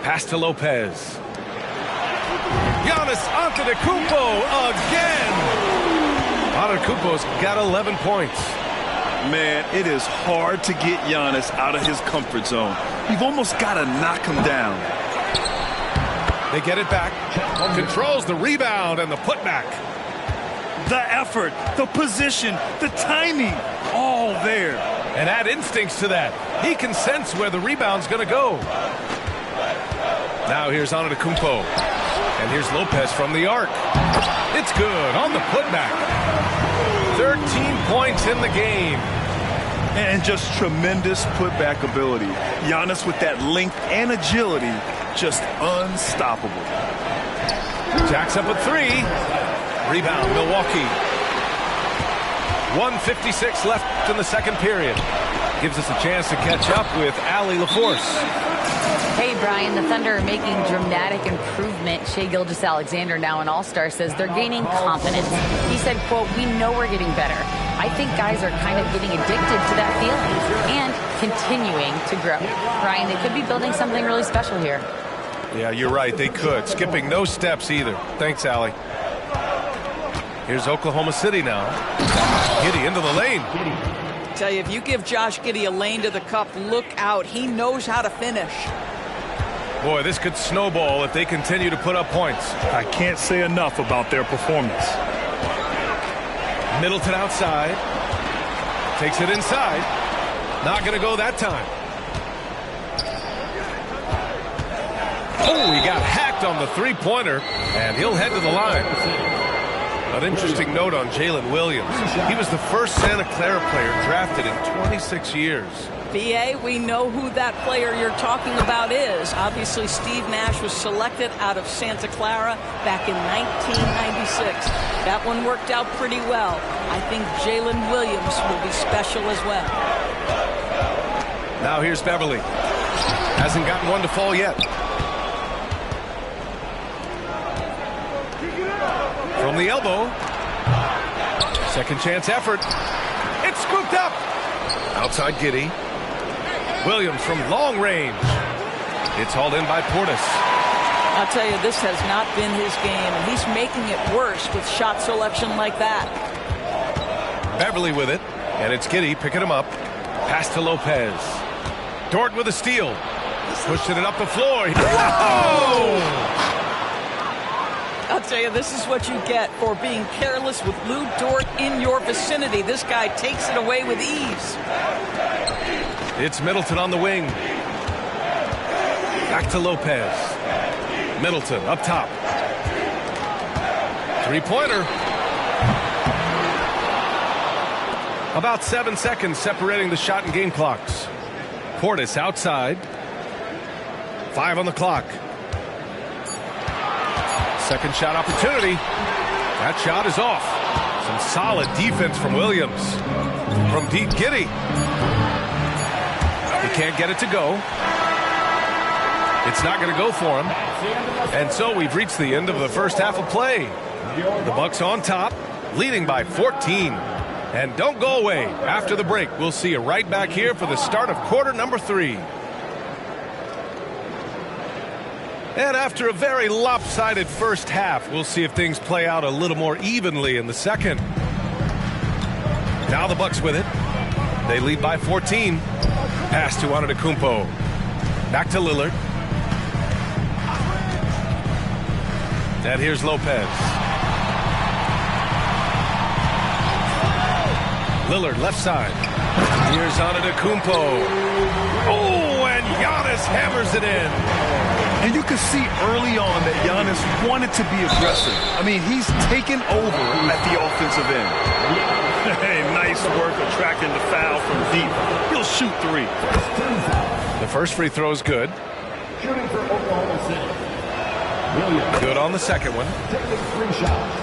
Pass to Lopez. Giannis Antetokounmpo again. Antetokounmpo's got 11 points. Man, it is hard to get Giannis out of his comfort zone. You've almost got to knock him down. They get it back. Controls the rebound and the putback. The effort, the position, the timing, all there. And add instincts to that. He can sense where the rebound's going to go. Now here's Antetokounmpo. And here's Lopez from the arc. It's good on the putback. 13 points in the game. And just tremendous putback ability. Giannis with that length and agility, just unstoppable. Jacks up a 3. Rebound, Milwaukee. 1:56 left in the second period. Gives us a chance to catch up with Allie LaForce. Hey, Brian, the Thunder are making dramatic improvement. Shai Gilgeous-Alexander, now an all-star, says they're gaining confidence. He said, quote, "We know we're getting better. I think guys are kind of getting addicted to that feeling and continuing to grow." Brian, they could be building something really special here. Yeah, you're right. They could. Skipping no steps either. Thanks, Allie. Here's Oklahoma City now. Giddey into the lane. I tell you, if you give Josh Giddey a lane to the cup, look out. He knows how to finish. Boy, this could snowball if they continue to put up points. I can't say enough about their performance. Middleton outside. Takes it inside. Not going to go that time. Oh, he got hacked on the three-pointer, and he'll head to the line. An interesting note on Jalen Williams. He was the first Santa Clara player drafted in 26 years. B.A., we know who that player you're talking about is. Obviously, Steve Nash was selected out of Santa Clara back in 1996. That one worked out pretty well. I think Jalen Williams will be special as well. Now here's Beverly. Hasn't gotten one to fall yet. From the elbow. Second chance effort. It's scooped up. Outside Giddey. Williams from long range. It's hauled in by Portis. I'll tell you, this has not been his game, and he's making it worse with shot selection like that. Beverly with it, and it's Giddey picking him up. Pass to Lopez. Dort with a steal. Pushing it up the floor. Whoa! I'll tell you, this is what you get for being careless with Lou Dort in your vicinity. This guy takes it away with ease. It's Middleton on the wing. Back to Lopez. Middleton up top. Three-pointer. About 7 seconds separating the shot and game clocks. Portis outside. 5 on the clock. Second shot opportunity. That shot is off. Some solid defense from Williams. From deep, Giddey. He can't get it to go. It's not going to go for him. And so we've reached the end of the first half of play. The Bucks on top, leading by 14. And don't go away. After the break, we'll see you right back here for the start of quarter number 3. And after a very lopsided first half, we'll see if things play out a little more evenly in the second. Now the Bucks with it. They lead by 14. Pass to Antetokounmpo. Back to Lillard. And here's Lopez. Lillard left side. Here's Antetokounmpo. Oh, and Giannis hammers it in. And you can see early on that Giannis wanted to be aggressive. I mean, he's taken over at the offensive end. Hey, nice work attracting the foul from deep. He'll shoot 3. The first free throw is good. Shooting for Oklahoma City. Williams. Good on the second one. Taking 3 shots.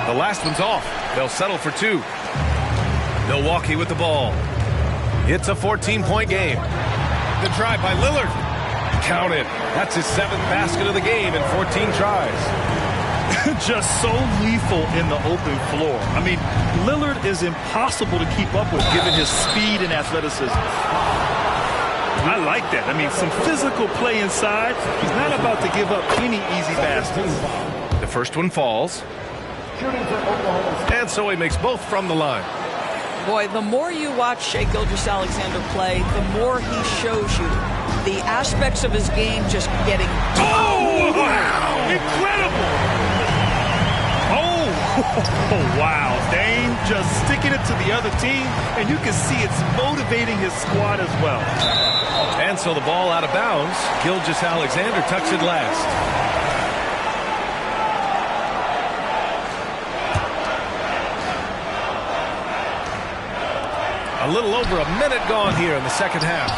The last one's off. They'll settle for 2. Milwaukee with the ball. It's a 14-point game. The drive by Lillard. Count it. That's his 7th basket of the game in 14 tries. Just so lethal in the open floor. I mean, Lillard is impossible to keep up with given his speed and athleticism. I like that. I mean, some physical play inside. He's not about to give up any easy baskets. The first one falls. And so he makes both from the line. Boy, the more you watch Shai Gilgeous-Alexander play, the more he shows you the aspects of his game just getting... Oh, wow! Incredible! Oh, wow. Dame just sticking it to the other team, and you can see it's motivating his squad as well. And so the ball out of bounds. Gilgeous-Alexander tucks it last. A little over a minute gone here in the second half.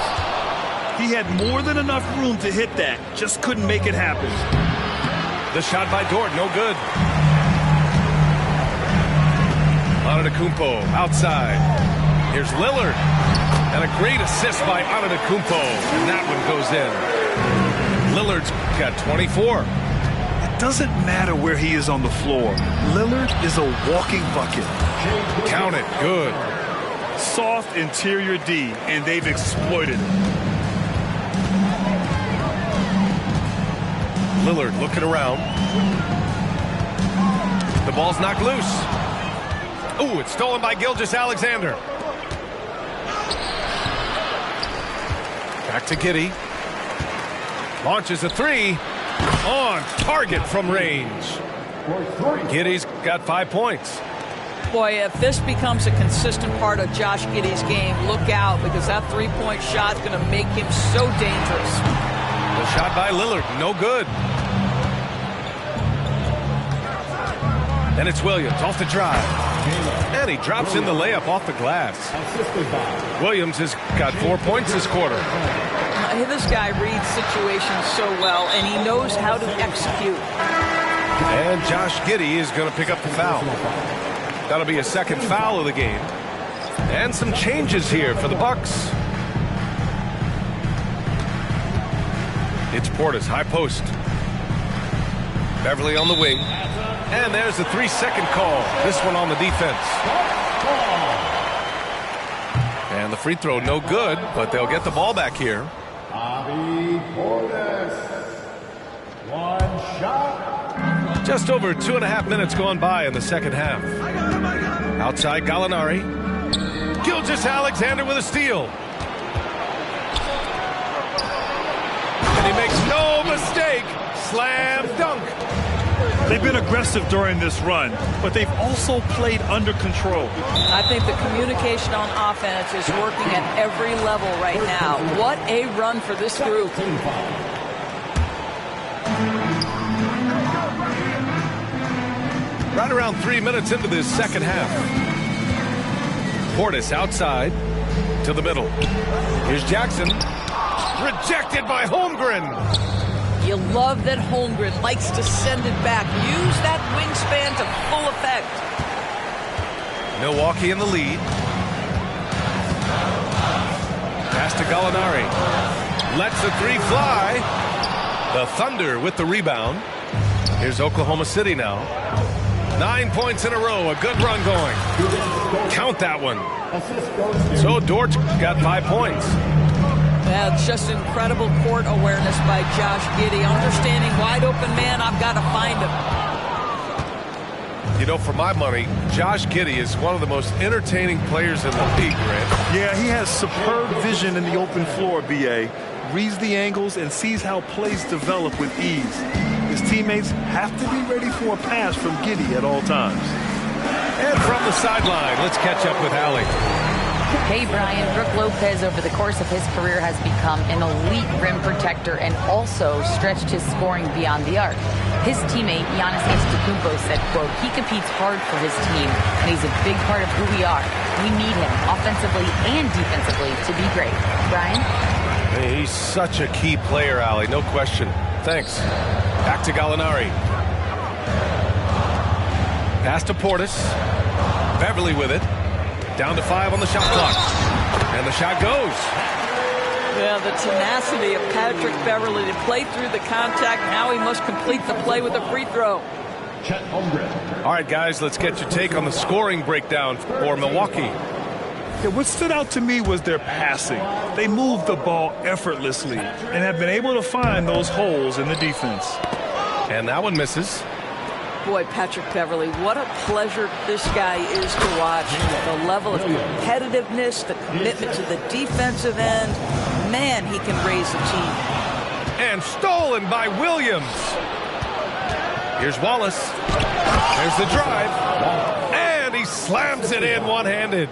He had more than enough room to hit that. Just couldn't make it happen. The shot by Dort, no good. Antetokounmpo outside. Here's Lillard. And a great assist by Antetokounmpo. And that one goes in. Lillard's got 24. It doesn't matter where he is on the floor. Lillard is a walking bucket. Count it. Good. Soft interior D, and they've exploited it. Lillard looking around. The ball's knocked loose. Ooh, it's stolen by Gilgeous-Alexander. Back to Giddey. Launches a 3. On target from range. Giddey's got 5 points. Boy, if this becomes a consistent part of Josh Giddey's game, look out, because that 3-point shot is going to make him so dangerous. The shot by Lillard, no good. And it's Williams off the drive. And he drops in the layup off the glass. Williams has got 4 points this quarter. This guy reads situations so well, and he knows how to execute. And Josh Giddey is going to pick up the foul. That'll be a second foul of the game. And some changes here for the Bucks. It's Portis, high post. Beverly on the wing. And there's the 3-second call. This one on the defense. And the free throw no good, but they'll get the ball back here. Bobby Portis. 1 shot. Just over 2.5 minutes gone by in the second half. Outside Gallinari. Gilgeous-Alexander with a steal. slam dunk. They've been aggressive during this run, but they've also played under control. I think the communication on offense is working at every level right now. What a run for this group. Right around 3 minutes into this second half. Portis outside to the middle. Here's Jackson. Rejected by Holmgren. You love that Holmgren likes to send it back. Use that wingspan to full effect. Milwaukee in the lead. Pass to Gallinari. Lets the three fly. The Thunder with the rebound. Here's Oklahoma City now. 9 points in a row. A good run going. Count that one. So Dort got 5 points. Yeah, it's just incredible court awareness by Josh Giddey. Understanding wide open man, I've got to find him. You know, for my money, Josh Giddey is one of the most entertaining players in the league, Grant. Yeah, he has superb vision in the open floor, B.A. Reads the angles and sees how plays develop with ease. His teammates have to be ready for a pass from Giddey at all times. And from the sideline, let's catch up with Allie. Hey, Brian. Brook Lopez, over the course of his career, has become an elite rim protector and also stretched his scoring beyond the arc. His teammate, Giannis Antetokounmpo, said, quote, he competes hard for his team, and he's a big part of who we are. We need him, offensively and defensively, to be great. Brian? Hey, he's such a key player, Allie, no question. Thanks. Back to Gallinari. Pass to Portis. Beverly with it. Down to 5 on the shot clock. And the shot goes. Yeah, the tenacity of Patrick Beverly to play through the contact. Now he must complete the play with a free throw. All right, guys, let's get your take on the scoring breakdown for Milwaukee. Yeah, what stood out to me was their passing. They moved the ball effortlessly and have been able to find those holes in the defense. And that one misses. Boy, Patrick Beverly, what a pleasure this guy is to watch. The level of competitiveness, the commitment to the defensive end. Man, he can raise a team. And stolen by Williams. Here's Wallace. There's the drive. And he slams it in one-handed.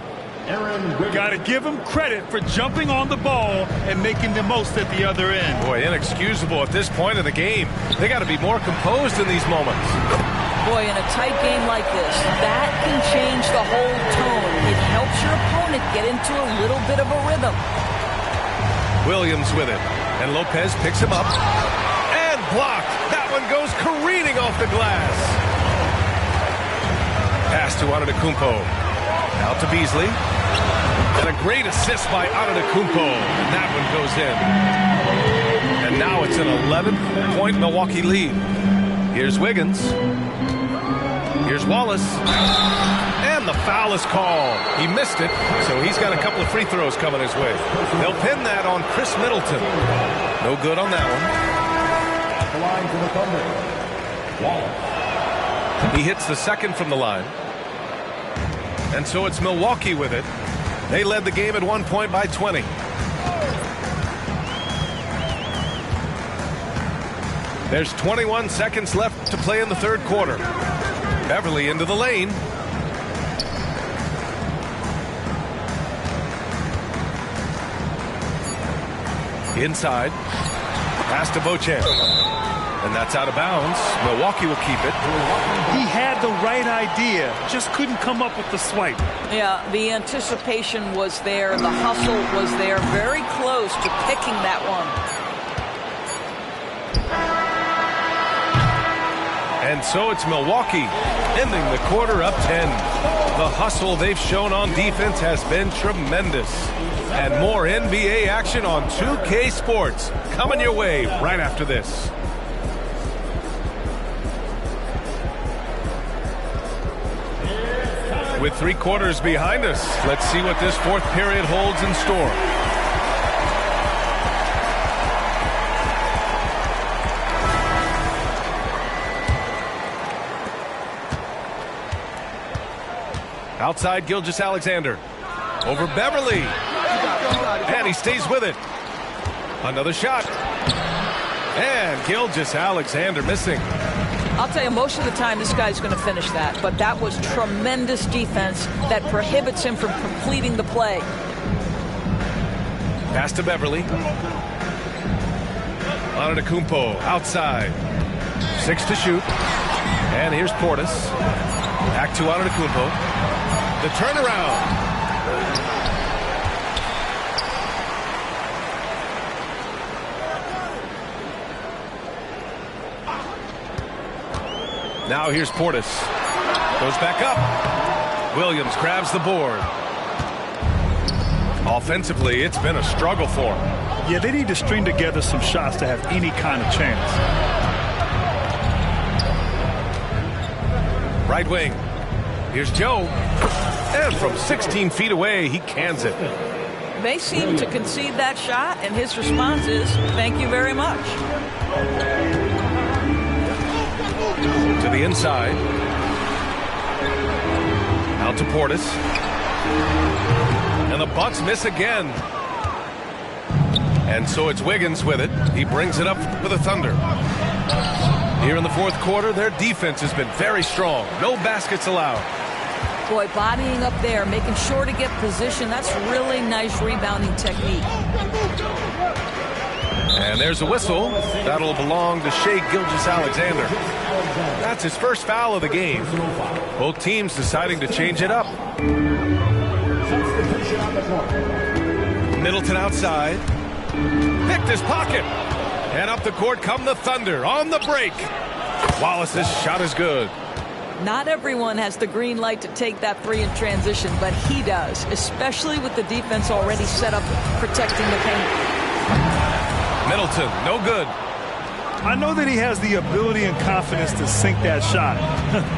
Got to give him credit for jumping on the ball and making the most at the other end. Boy, inexcusable at this point of the game. They got to be more composed in these moments. Boy, in a tight game like this, that can change the whole tone. It helps your opponent get into a little bit of a rhythm. Williams with it. And Lopez picks him up. And blocked. That one goes careening off the glass. Pass to Antetokounmpo. Out to Beasley. And a great assist by Antetokounmpo. And that one goes in. And now it's an 11-point Milwaukee lead. Here's Wiggins. Here's Wallace. And the foul is called. He missed it, so he's got a couple of free throws coming his way. They'll pin that on Chris Middleton. No good on that one. The line to the Thunder. Wallace. He hits the second from the line. And so it's Milwaukee with it. They led the game at 1 point by 20. There's 21 seconds left to play in the third quarter. Beverly into the lane. Inside. Pass to Beauchamp. And that's out of bounds. Milwaukee will keep it. He had the right idea, just couldn't come up with the swipe. Yeah, the anticipation was there. The hustle was there. Very close to picking that one. And so it's Milwaukee ending the quarter up 10. The hustle they've shown on defense has been tremendous. And more NBA action on 2K Sports coming your way right after this. With 3 quarters behind us, let's see what this fourth period holds in store. Outside Gilgeous-Alexander. Over Beverly. And he stays with it. Another shot. And Gilgeous-Alexander missing. I'll tell you, most of the time this guy's going to finish that, but that was tremendous defense that prohibits him from completing the play. Pass to Beverly. Antetokounmpo outside. 6 to shoot. And here's Portis. Back to Antetokounmpo. The turnaround. Now here's Portis. Goes back up. Williams grabs the board. Offensively, it's been a struggle for him. Yeah, they need to string together some shots to have any kind of chance. Right wing. Here's Joe. And from 16 feet away, he cans it. May seem to concede that shot, and his response is, thank you very much. To the inside. Out to Portis. And the Bucks miss again. And so it's Wiggins with it. He brings it up for the Thunder. Here in the fourth quarter, their defense has been very strong. No baskets allowed. Boy, bodying up there, making sure to get position. That's really nice rebounding technique. And there's a whistle. That'll belong to Shai Gilgeous-Alexander. That's his first foul of the game. Both teams deciding to change it up. Middleton outside. Picked his pocket. And up the court come the Thunder on the break. Wallace's shot is good. Not everyone has the green light to take that three in transition, but he does, especially with the defense already set up protecting the paint. Middleton, no good. I know that he has the ability and confidence to sink that shot,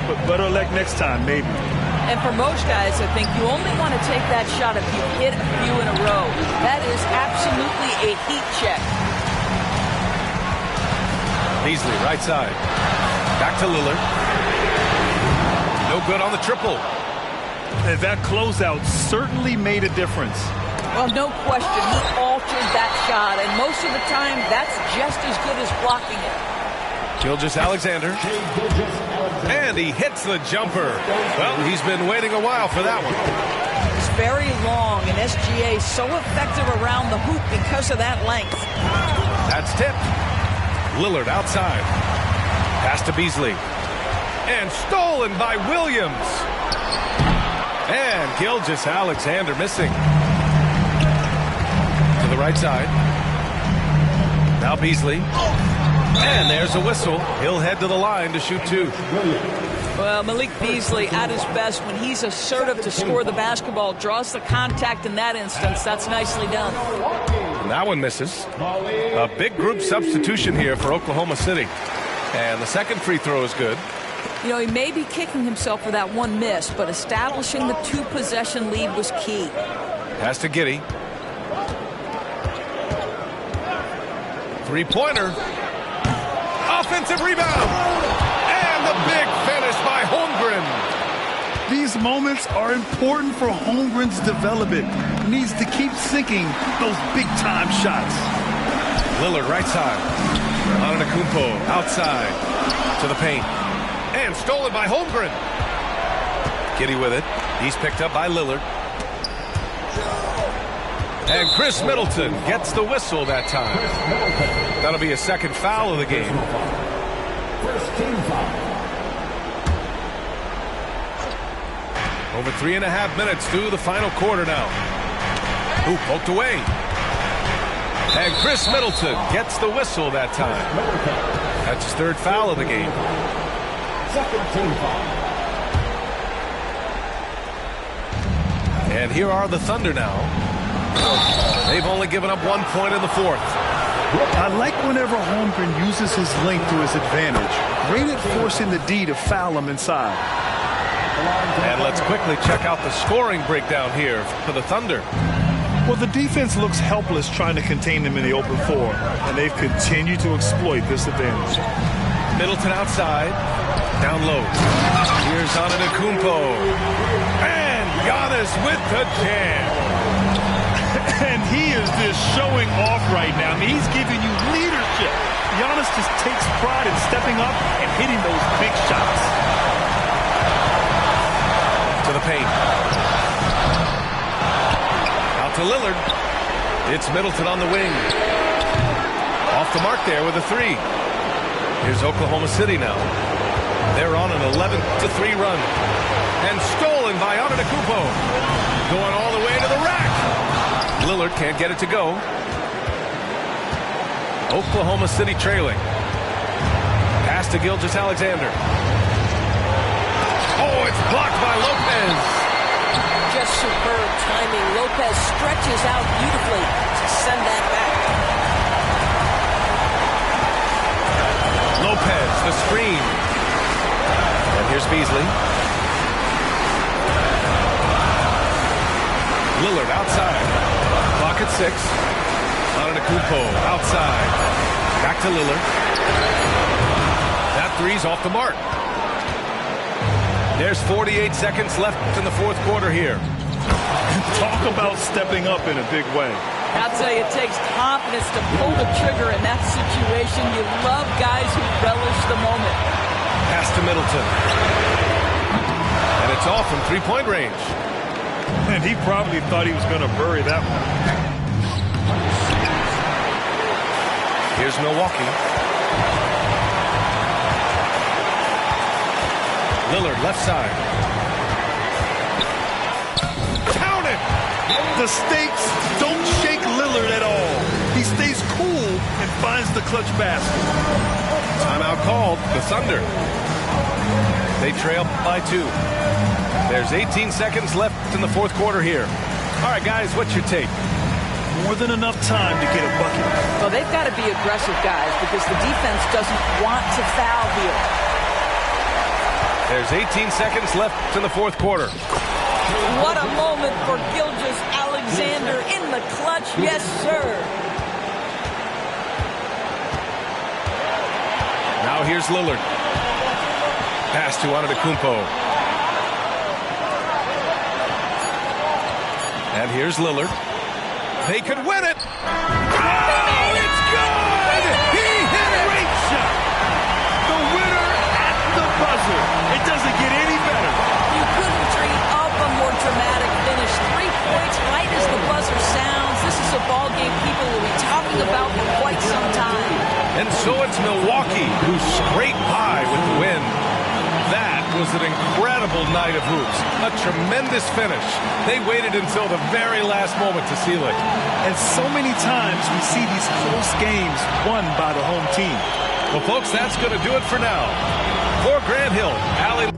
but better luck next time, maybe. And for most guys, I think you only want to take that shot if you hit a few in a row. That is absolutely a heat check. Beasley, right side. Back to Lillard. No good on the triple. And that closeout certainly made a difference. Well, no question. He altered that shot, and most of the time, that's just as good as blocking it. Gilgeous-Alexander. And he hits the jumper. Well, he's been waiting a while for that one. It's very long, and SGA is so effective around the hoop because of that length. That's tipped. Lillard outside. Pass to Beasley. And stolen by Williams. And Gilgeous-Alexander missing. To the right side. Now Beasley. And there's a whistle. He'll head to the line to shoot two. Well, Malik Beasley at his best when he's assertive to score the basketball, draws the contact in that instance. That's nicely done. And that one misses. A big group substitution here for Oklahoma City. And the second free throw is good. You know, he may be kicking himself for that one miss, but establishing the two-possession lead was key. Pass to Giddey. Three-pointer. Offensive rebound. And the big finish by Holmgren. These moments are important for Holmgren's development. He needs to keep sinking those big-time shots. Lillard right side. Antetokounmpo outside to the paint. And stolen by Holmgren. Giddey with it. He's picked up by Lillard. And Chris Middleton gets the whistle that time. That'll be a second foul of the game. Over 3.5 minutes through the final quarter now. Ooh, poked away. And Chris Middleton gets the whistle that time. That's his third foul of the game. Second team foul. And here are the Thunder now. They've only given up 1 point in the fourth. I like whenever Holmgren uses his length to his advantage. Great at forcing the D to foul him inside. And let's quickly check out the scoring breakdown here for the Thunder. Well, the defense looks helpless trying to contain them in the open floor, and they've continued to exploit this advantage. Middleton outside, down low. Here's Antetokounmpo. And Giannis with the jam. And he is just showing off right now. I mean, he's giving you leadership. Giannis just takes pride in stepping up and hitting those big shots. To the paint. Out to Lillard. It's Middleton on the wing. Off the mark there with a three. Here's Oklahoma City now. They're on an 11-3 run. And stolen by Antetokounmpo. Going all the way to the rack. Lillard can't get it to go. Oklahoma City trailing. Pass to Gilgeous-Alexander. Oh, it's blocked by Lopez. Just superb timing. Lopez stretches out beautifully to send that back. Lopez, the screen. And here's Beasley. Lillard outside. Clock at 6. Antetokounmpo outside. Back to Lillard. That three's off the mark. There's 48 seconds left in the fourth quarter here. Talk about stepping up in a big way. I'll tell you, it takes confidence to pull the trigger in that situation. You love guys who relish the moment. Pass to Middleton. And it's off from three-point range. And he probably thought he was going to bury that one. Here's Milwaukee. Lillard left side. Count it! The stakes don't shake Lillard at all. He stays cool and finds the clutch basket. Timeout called. The Thunder. They trail by 2. There's 18 seconds left in the fourth quarter here. All right, guys, what's your take? More than enough time to get a bucket. Well, they've got to be aggressive, guys, because the defense doesn't want to foul here. There's 18 seconds left in the fourth quarter. What a moment for Gilgeous-Alexander in the clutch. Yes, sir. Now here's Lillard. Pass to Antetokounmpo. And here's Lillard. They could win it. Oh, it's good! He hit it! Great shot. The winner at the buzzer. It doesn't get any better. You couldn't dream up a more dramatic finish. 3 points right as the buzzer sounds. This is a ball game people will be talking about for quite some time. And so it's Milwaukee who scraped by with the win. That was an incredible night of hoops. A tremendous finish. They waited until the very last moment to seal it. And so many times we see these close games won by the home team. Well, folks, that's going to do it for now. For Grant Hill, Allie.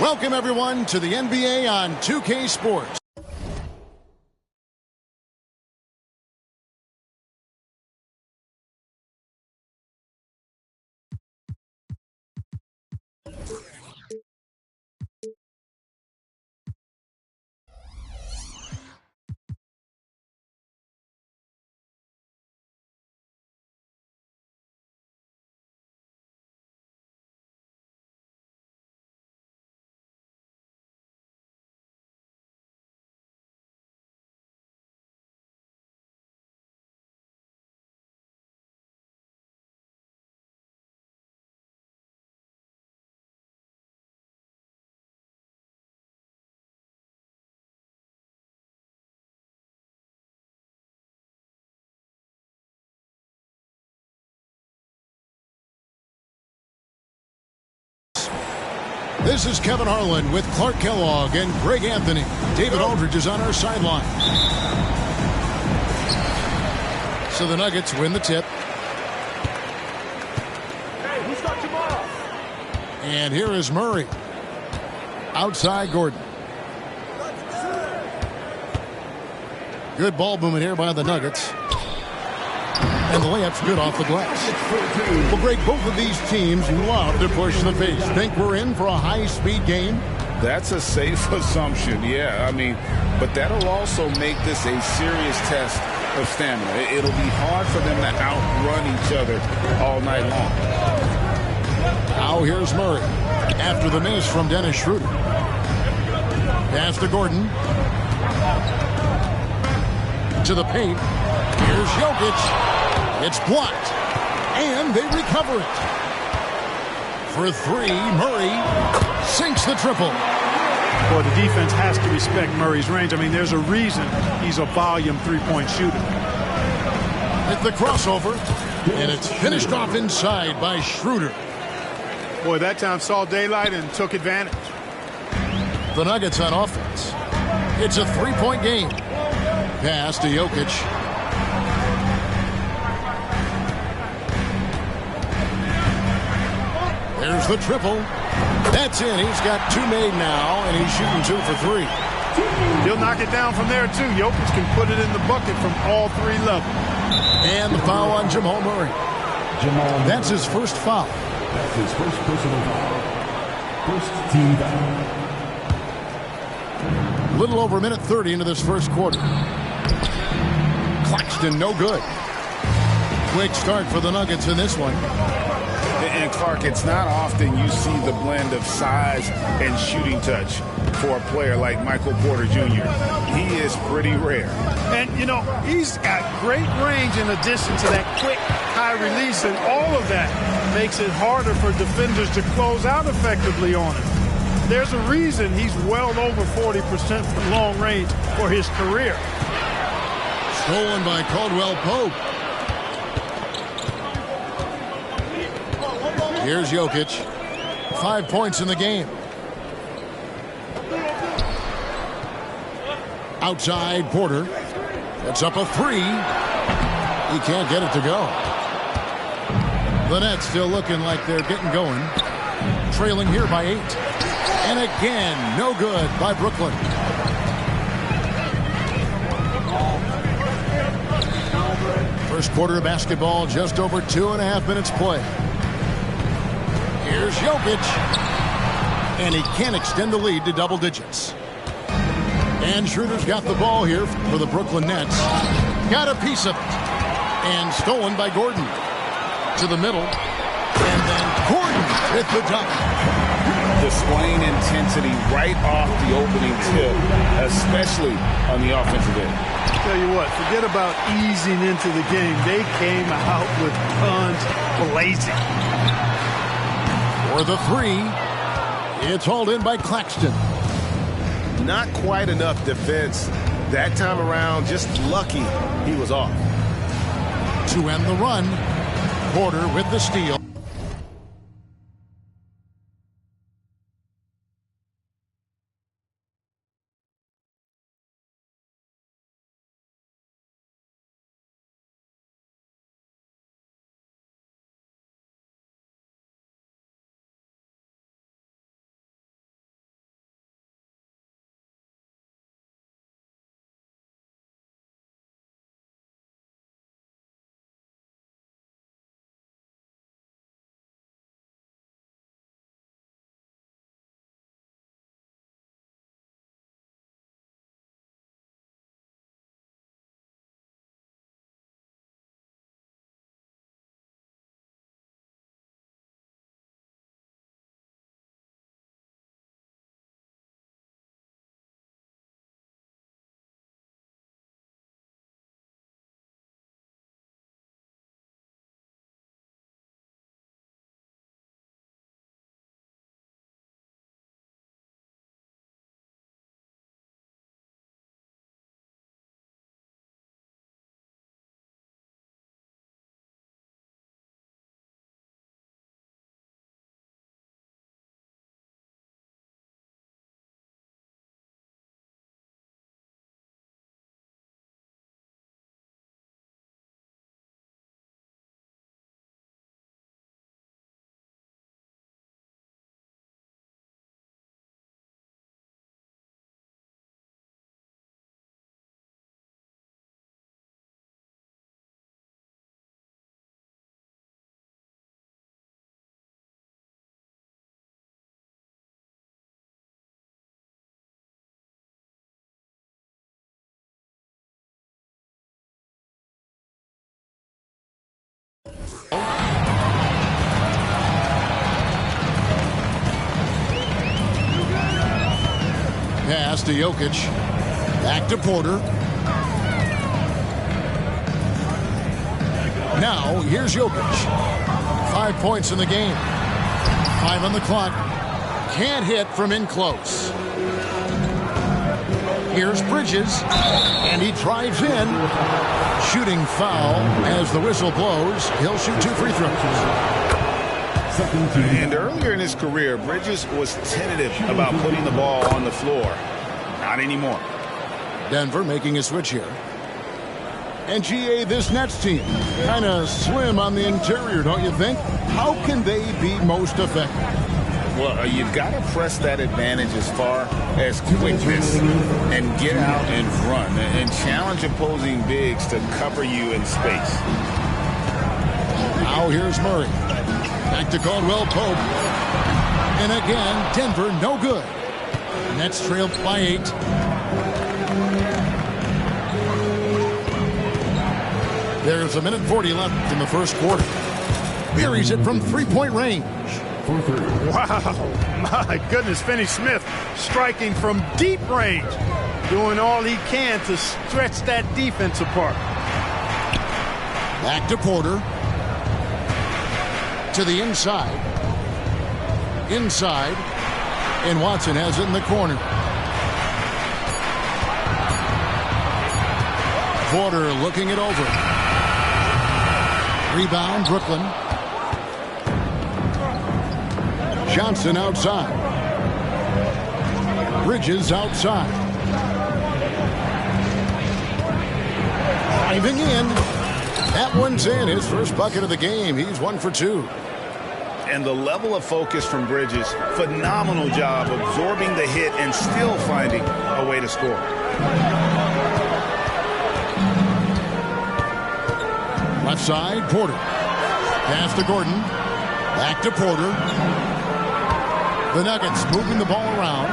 Welcome, everyone, to the NBA on 2K Sports. This is Kevin Harlan with Clark Kellogg and Greg Anthony. David Aldridge is on our sideline. So the Nuggets win the tip. Hey, who's got tomorrow? And here is Murray. Outside Gordon. Good ball movement here by the Nuggets. And the layup's good off the glass. Well, Greg, both of these teams love to push the pace. Think we're in for a high-speed game? That's a safe assumption, yeah. I mean, but that'll also make this a serious test of stamina. It'll be hard for them to outrun each other all night long. Now here's Murray. After the miss from Dennis Schroeder. Pass to Gordon. To the paint. Here's Jokic. It's blocked, and they recover it. For three, Murray sinks the triple. Well, the defense has to respect Murray's range. I mean, there's a reason he's a volume three-point shooter. At the crossover, and it's finished off inside by Schroeder. Boy, that time saw daylight and took advantage. The Nuggets on offense. It's a three-point game. Pass to Jokic. There's the triple. That's in. He's got two made now, and he's shooting 2 for 3. He'll knock it down from there, too. Jokic can put it in the bucket from all three levels. And the foul on Jamal Murray. That's his first foul. That's his first personal foul. First team foul. A little over a minute 30 into this first quarter. Claxton, no good. Quick start for the Nuggets in this one. And Clark, it's not often you see the blend of size and shooting touch for a player like Michael Porter Jr. He is pretty rare. And, you know, he's got great range in addition to that quick, high release, and all of that makes it harder for defenders to close out effectively on him. There's a reason he's well over 40% from long range for his career. Stolen by Caldwell Pope. Here's Jokic. 5 points in the game. Outside Porter. It's up a three. He can't get it to go. The Nets still looking like they're getting going. Trailing here by 8. And again, no good by Brooklyn. First quarter of basketball, just over 2.5 minutes play. Here's Jokic. And he can't extend the lead to double digits. And Schroeder's got the ball here for the Brooklyn Nets. Got a piece of it. And stolen by Gordon. To the middle. And then Gordon with the dunk. Displaying intensity right off the opening tip, especially on the offensive end. Tell you what, forget about easing into the game. They came out with guns blazing. For the three, it's hauled in by Claxton. Not quite enough defense. That time around, just lucky he was off. To end the run, Porter with the steal. Pass to Jokic. Back to Porter. Now, here's Jokic. 5 points in the game. 5 on the clock. Can't hit from in close. Here's Bridges. And he drives in. Shooting foul as the whistle blows. He'll shoot 2 free throws. And earlier in his career, Bridges was tentative about putting the ball on the floor. Not anymore. Denver making a switch here. And GA, this Nets team, kind of slim on the interior, don't you think? How can they be most effective? Well, you've got to press that advantage as far as quickness and get out and run and challenge opposing bigs to cover you in space. Now here's Murray. Back to Caldwell Pope. And again, Denver no good. Nets trail by 8. There's 1:40 left in the first quarter. Buries it from three-point range. Wow, my goodness, Finney Smith striking from deep range, doing all he can to stretch that defense apart. Back to Porter. To the inside. Inside. And Watson has it in the corner. Porter looking it over. Rebound, Brooklyn. Johnson outside. Bridges outside. Driving in. That one's in. His first bucket of the game. He's 1 for 2. And the level of focus from Bridges, phenomenal job absorbing the hit and still finding a way to score. Left side, Porter. Pass to Gordon. Back to Porter. The Nuggets moving the ball around.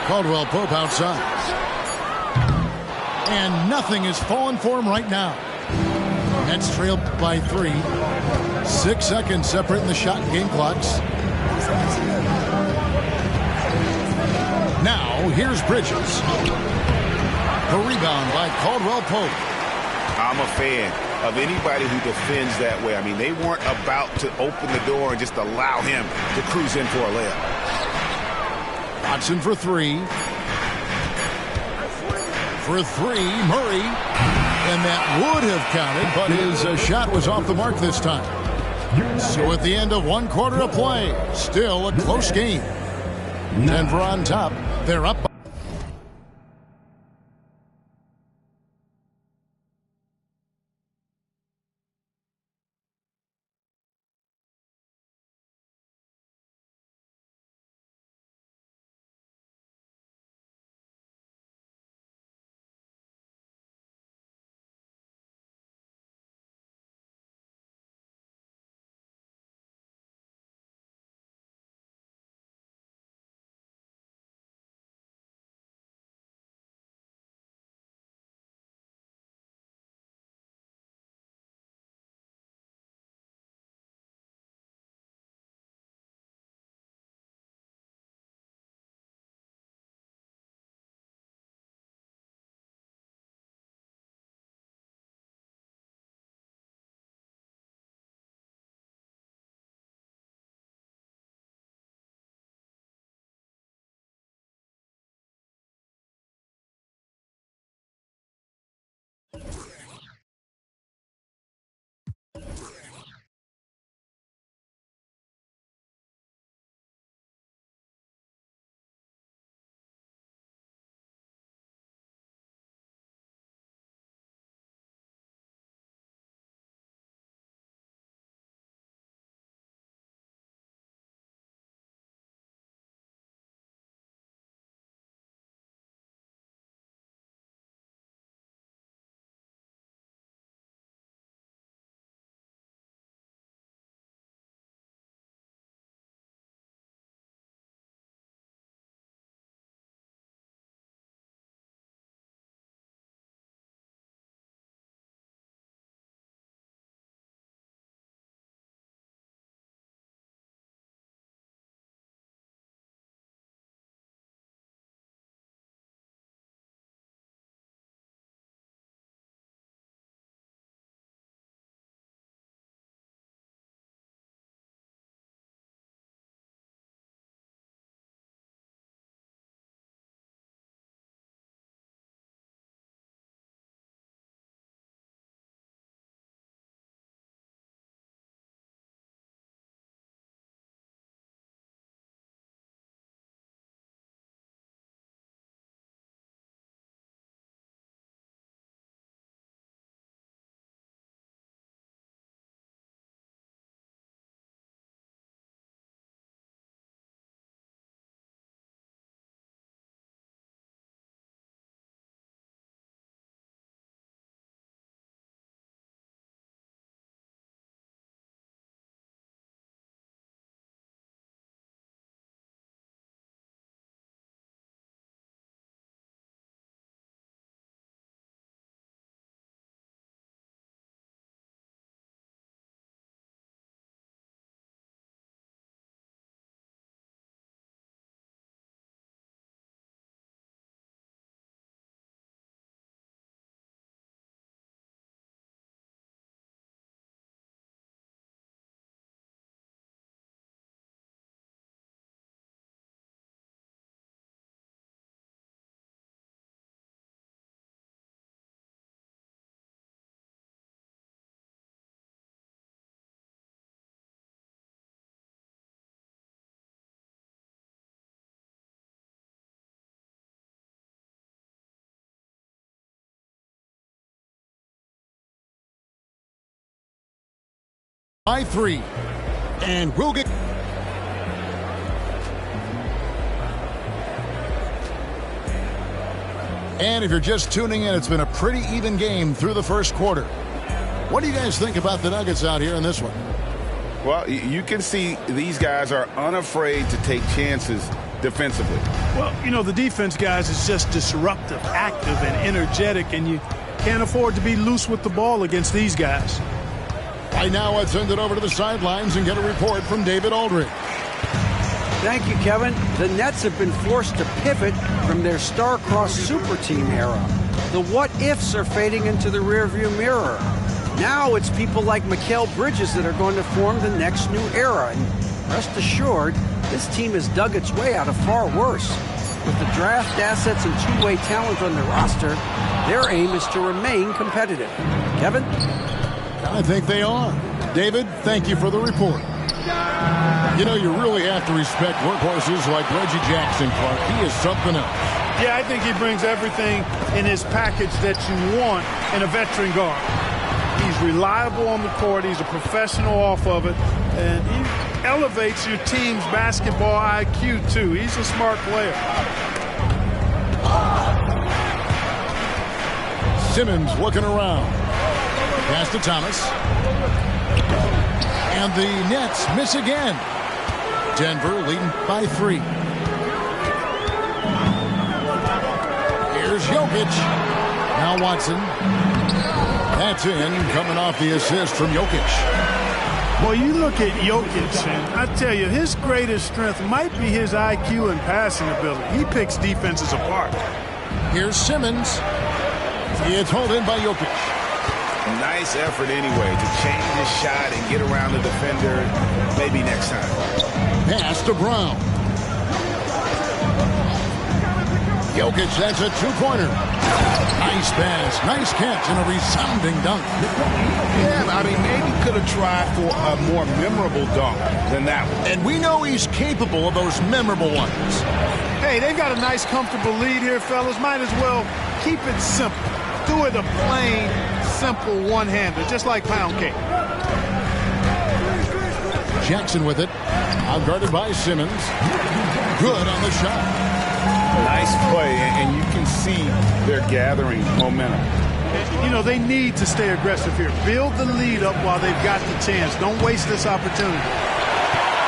Caldwell Pope outside. And nothing is falling for him right now. Nets trail by 3. 6 seconds separating the shot and game clocks. Now, here's Bridges. The rebound by Caldwell Pope. I'm a fan of anybody who defends that way. I mean, they weren't about to open the door and just allow him to cruise in for a layup. Watson for 3. For 3, Murray. And that would have counted, but his shot was off the mark this time. So at the end of 1 quarter of play, still a close game. Denver on top. They're up. by 3. And we'll get... And if you're just tuning in, it's been a pretty even game through the first quarter. What do you guys think about the Nuggets out here in this one? Well, you can see these guys are unafraid to take chances defensively. Well, you know, the defense, guys, is just disruptive, active, and energetic, and you can't afford to be loose with the ball against these guys. Right now, let's send it over to the sidelines and get a report from David Aldridge. Thank you, Kevin. The Nets have been forced to pivot from their star-crossed super team era. The what-ifs are fading into the rearview mirror. Now it's people like Mikal Bridges that are going to form the next new era. And rest assured, this team has dug its way out of far worse. With the draft assets and two-way talent on the roster, their aim is to remain competitive. Kevin? I think they are. David, thank you for the report. You know, you really have to respect workhorses like Reggie Jackson, Clark. He is something else. Yeah, I think he brings everything in his package that you want in a veteran guard. He's reliable on the court. He's a professional off of it. And he elevates your team's basketball IQ, too. He's a smart player. Simmons looking around. Pass to Thomas. And the Nets miss again. Denver leading by 3. Here's Jokic. Now Watson. That's in, coming off the assist from Jokic. Well, you look at Jokic, and I tell you, his greatest strength might be his IQ and passing ability. He picks defenses apart. Here's Simmons. It's hauled in by Jokic. Nice effort anyway to change his shot and get around the defender maybe next time. Pass to Brown. Jokic, that's a two-pointer. Nice pass, nice catch, and a resounding dunk. Yeah, I mean, maybe could have tried for a more memorable dunk than that one. And we know he's capable of those memorable ones. Hey, they've got a nice, comfortable lead here, fellas. Might as well keep it simple. Do it a plain, simple one-hander, just like pound cake. Jackson with it. Outguarded by Simmons. Good on the shot. Nice play, and you can see they're gathering momentum. You know, they need to stay aggressive here. Build the lead up while they've got the chance. Don't waste this opportunity.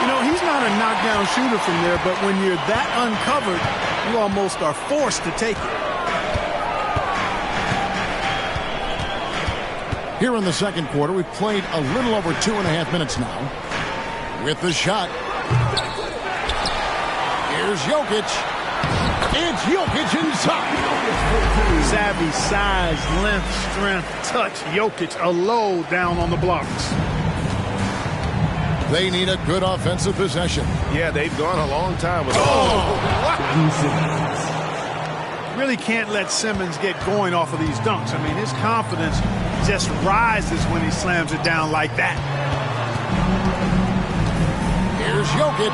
You know, he's not a knockdown shooter from there, but when you're that uncovered, you almost are forced to take it. Here in the second quarter, we've played a little over 2.5 minutes now. With the shot. Here's Jokic. It's Jokic inside. Savvy, size, length, strength, touch. Jokic, a low down on the blocks. They need a good offensive possession. Yeah, they've gone a long time with Really can't let Simmons get going off of these dunks. I mean, his confidence just rises when he slams it down like that. Here's Jokic.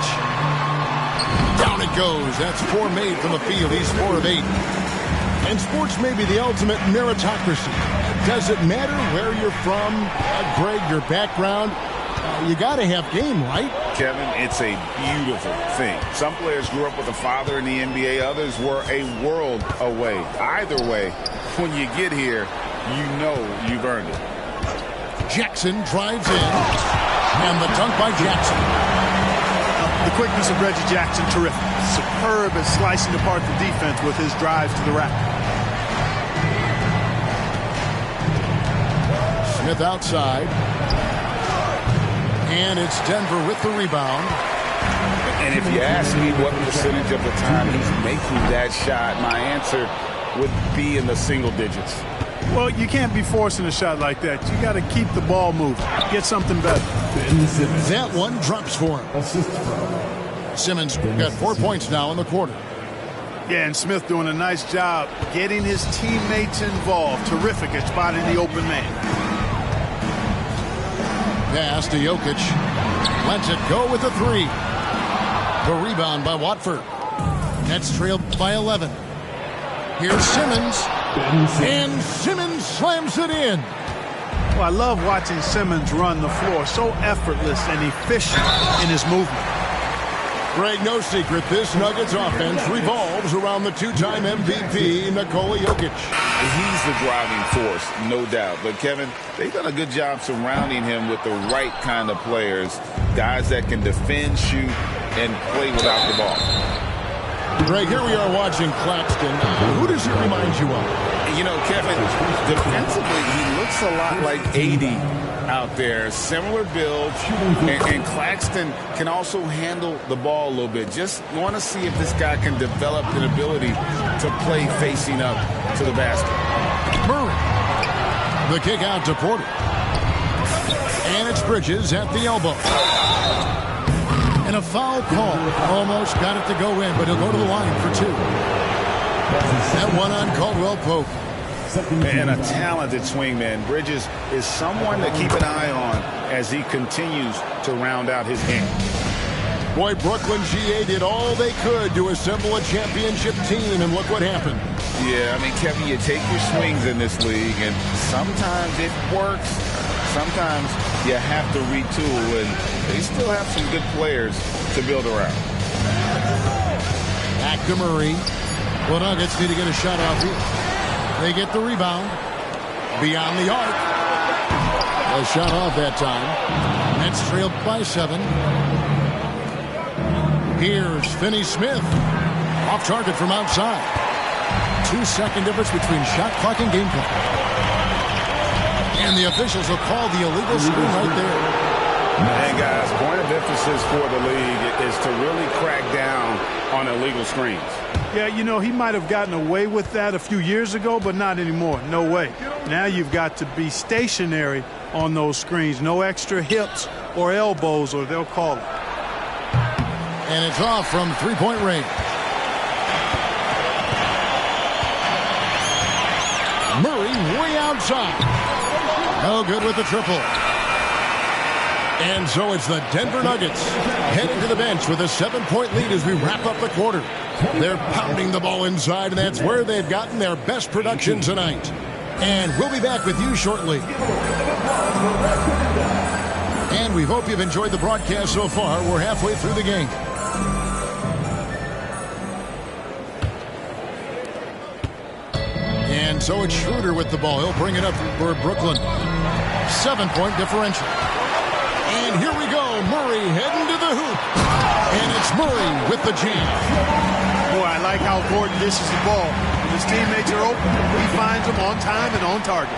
Down it goes. That's 4 made from the field. He's 4 of 8. And sports may be the ultimate meritocracy. Does it matter where you're from, Greg, your background? You got to have game, right? Kevin, it's a beautiful thing. Some players grew up with a father in the NBA. Others were a world away. Either way, when you get here, you know you've earned it. Jackson drives in. And the dunk by Jackson. The quickness of Reggie Jackson, terrific. Superb at slicing apart the defense with his drives to the rack. Smith outside. And it's Denver with the rebound. And if you ask me what percentage of the time he's making that shot, my answer would be in the single digits. Well, you can't be forcing a shot like that. You got to keep the ball moving. Get something better. That one drops for him. Simmons got 4 points now in the quarter. Yeah, and Smith doing a nice job getting his teammates involved. Terrific at spotting the open man. Pass to Jokic. Lets it go with a 3. The rebound by Watford. Nets trailed by 11. Here's Simmons. And Simmons slams it in. Well, I love watching Simmons run the floor. So effortless and efficient in his movement. Greg, no secret, this Nuggets offense revolves around the two-time MVP, Nikola Jokic. He's the driving force, no doubt. But, Kevin, they've done a good job surrounding him with the right kind of players, guys that can defend, shoot, and play without the ball. Greg, here we are watching Claxton. Who does he remind you of? You know, Kevin, defensively, he looks a lot like AD out there. Similar build, and Claxton can also handle the ball a little bit. Just want to see if this guy can develop an ability to play facing up to the basket. Murray. The kick out to Porter. And it's Bridges at the elbow. And a foul call. Almost got it to go in, but he'll go to the line for two. That one on Caldwell Pope. And a talented swingman. Bridges is someone to keep an eye on as he continues to round out his game. Boy, Brooklyn GA did all they could to assemble a championship team, and look what happened. Yeah, I mean, Kevin, you take your swings in this league, and sometimes it works. Sometimes you have to retool, and they still have some good players to build around. Back to Murray. Well, Nuggets need to get a shot off here. They get the rebound. Beyond the arc. A shot off that time. Nets trailed by 7. Here's Finney-Smith. Off target from outside. 2-second difference between shot clock and game clock. And the officials will call the illegal screen right there. And guys, point of emphasis for the league is to really crack down on illegal screens. Yeah, you know, he might have gotten away with that a few years ago, but not anymore. No way. Now you've got to be stationary on those screens. No extra hips or elbows, or they'll call it. And it's off from three-point range. Murray way outside. No good with the triple. And so it's the Denver Nuggets headed to the bench with a 7-point lead as we wrap up the quarter. They're pounding the ball inside, and that's where they've gotten their best production tonight. And we'll be back with you shortly. And we hope you've enjoyed the broadcast so far. We're halfway through the game. And so it's Schroeder with the ball. He'll bring it up for Brooklyn. 7-point differential. And here we go. Murray heading to the hoop. And it's Murray with the jam. Boy, I like how Gordon dishes the ball. When his teammates are open, he finds them on time and on target.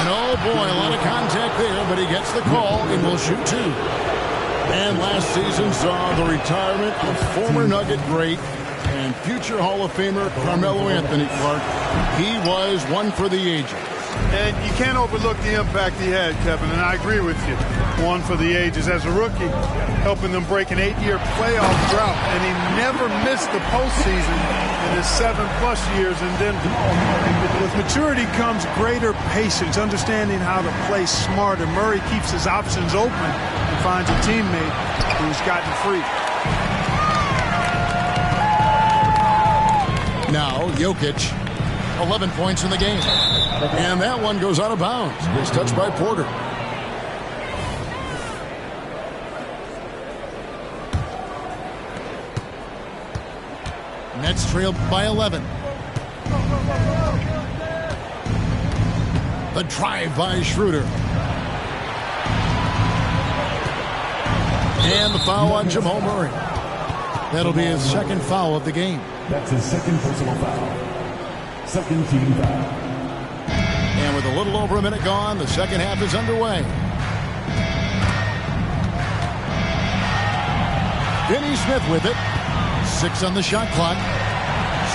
And oh boy, a lot of contact there, but he gets the call and will shoot two. And last season saw the retirement of former Nugget great and future Hall of Famer Carmelo Anthony Clark. He was one for the ages. And you can't overlook the impact he had, Kevin, and I agree with you. One for the ages. As a rookie, helping them break an 8-year playoff drought, and he never missed the postseason in his 7+ years in Denver. With maturity comes greater patience, understanding how to play smarter. Murray keeps his options open and finds a teammate who's gotten free. Now, Jokic, 11 points in the game. And that one goes out of bounds. It's touched by Porter. Nets trailed by 11. The drive by Schroeder. And the foul on Jamal Murray. That'll be his second foul of the game. That's his second personal foul. Second team foul. And with a little over a minute gone, the second half is underway. Finney-Smith with it. 6 on the shot clock.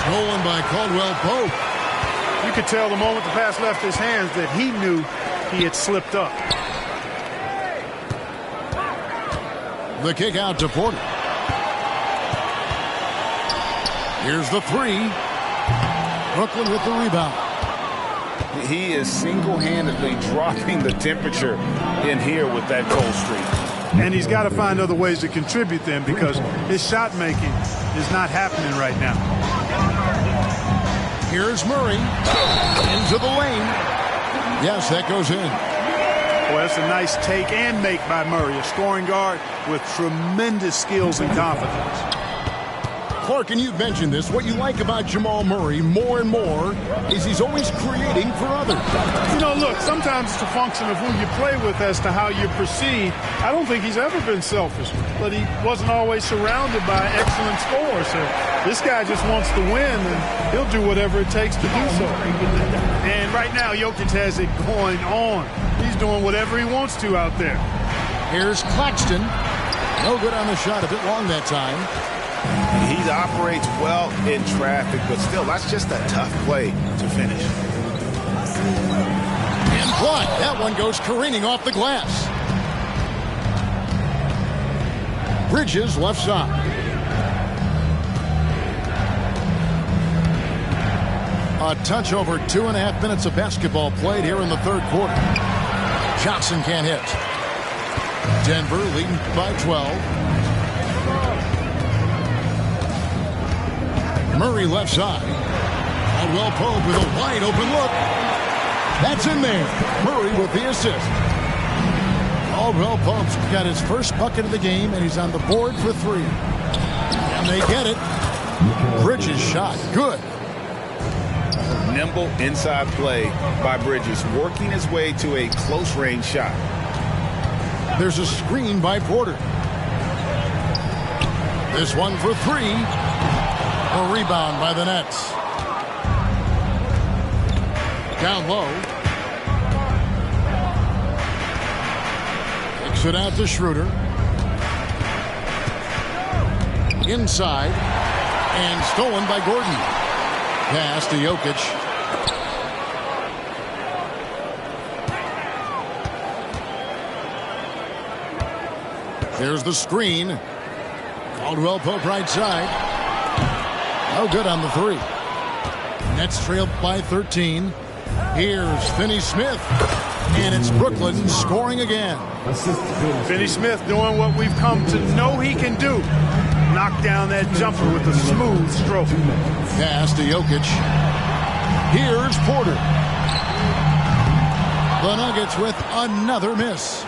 Stolen by Caldwell Pope. You could tell the moment the pass left his hands that he knew he had slipped up. The kick out to Porter. Here's the three. Brooklyn with the rebound. He is single-handedly dropping the temperature in here with that cold streak. And he's got to find other ways to contribute then, because his shot making is not happening right now. Here's Murray into the lane. Yes, that goes in. Well, that's a nice take and make by Murray, a scoring guard with tremendous skills and confidence. Clark, and you've mentioned this, what you like about Jamal Murray more and more is he's always creating for others. You know, look, sometimes it's a function of who you play with as to how you're perceived. I don't think he's ever been selfish, but he wasn't always surrounded by excellent scores. So this guy just wants to win, and he'll do whatever it takes to do so. And right now, Jokic has it going on. He's doing whatever he wants to out there. Here's Claxton. No good on the shot, a bit long that time. He operates well in traffic, but still, that's just a tough play to finish. And blocked. That one goes careening off the glass. Bridges left side. A touch over 2.5 minutes of basketball played here in the third quarter. Johnson can't hit. Denver leading by 12. Murray left side. Caldwell Pope with a wide open look. That's in there. Murray with the assist. Caldwell Pope's got his first bucket of the game, and he's on the board for 3. And they get it. Bridges shot. Good. Nimble inside play by Bridges, working his way to a close-range shot. There's a screen by Porter. This one for 3. A rebound by the Nets. Down low. Kicks it out to Schroeder. Inside. And stolen by Gordon. Pass to Jokic. There's the screen. Caldwell Pope right side. No good on the 3. Nets trailed by 13. Here's Finney-Smith. And it's Brooklyn scoring again. Finney-Smith doing what we've come to know he can do. Knock down that jumper with a smooth stroke. Pass to Jokic. Here's Porter. The Nuggets with another miss.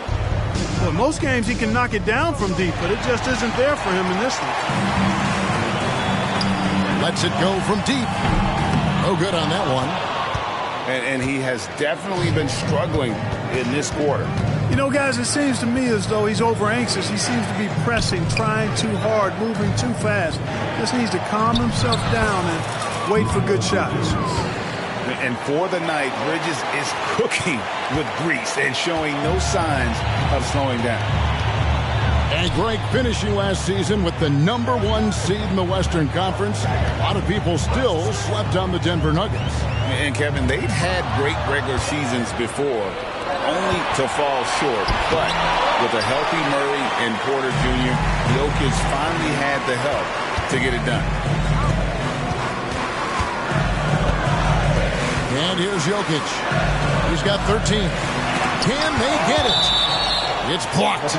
Well, most games he can knock it down from deep, but it just isn't there for him in this one. Lets it go from deep. No good on that one. And he has definitely been struggling in this quarter. You know, guys, it seems to me as though he's over-anxious. He seems to be pressing, trying too hard, moving too fast. Just needs to calm himself down and wait for good shots. And for the night, Bridges is cooking with grease and showing no signs of slowing down. And Greg finishing last season with the #1 seed in the Western Conference. A lot of people still slept on the Denver Nuggets. And Kevin, they've had great regular seasons before, only to fall short. But with a healthy Murray and Porter Jr., Jokic finally had the help to get it done. And here's Jokic. He's got 13. Can they get it? It's blocked.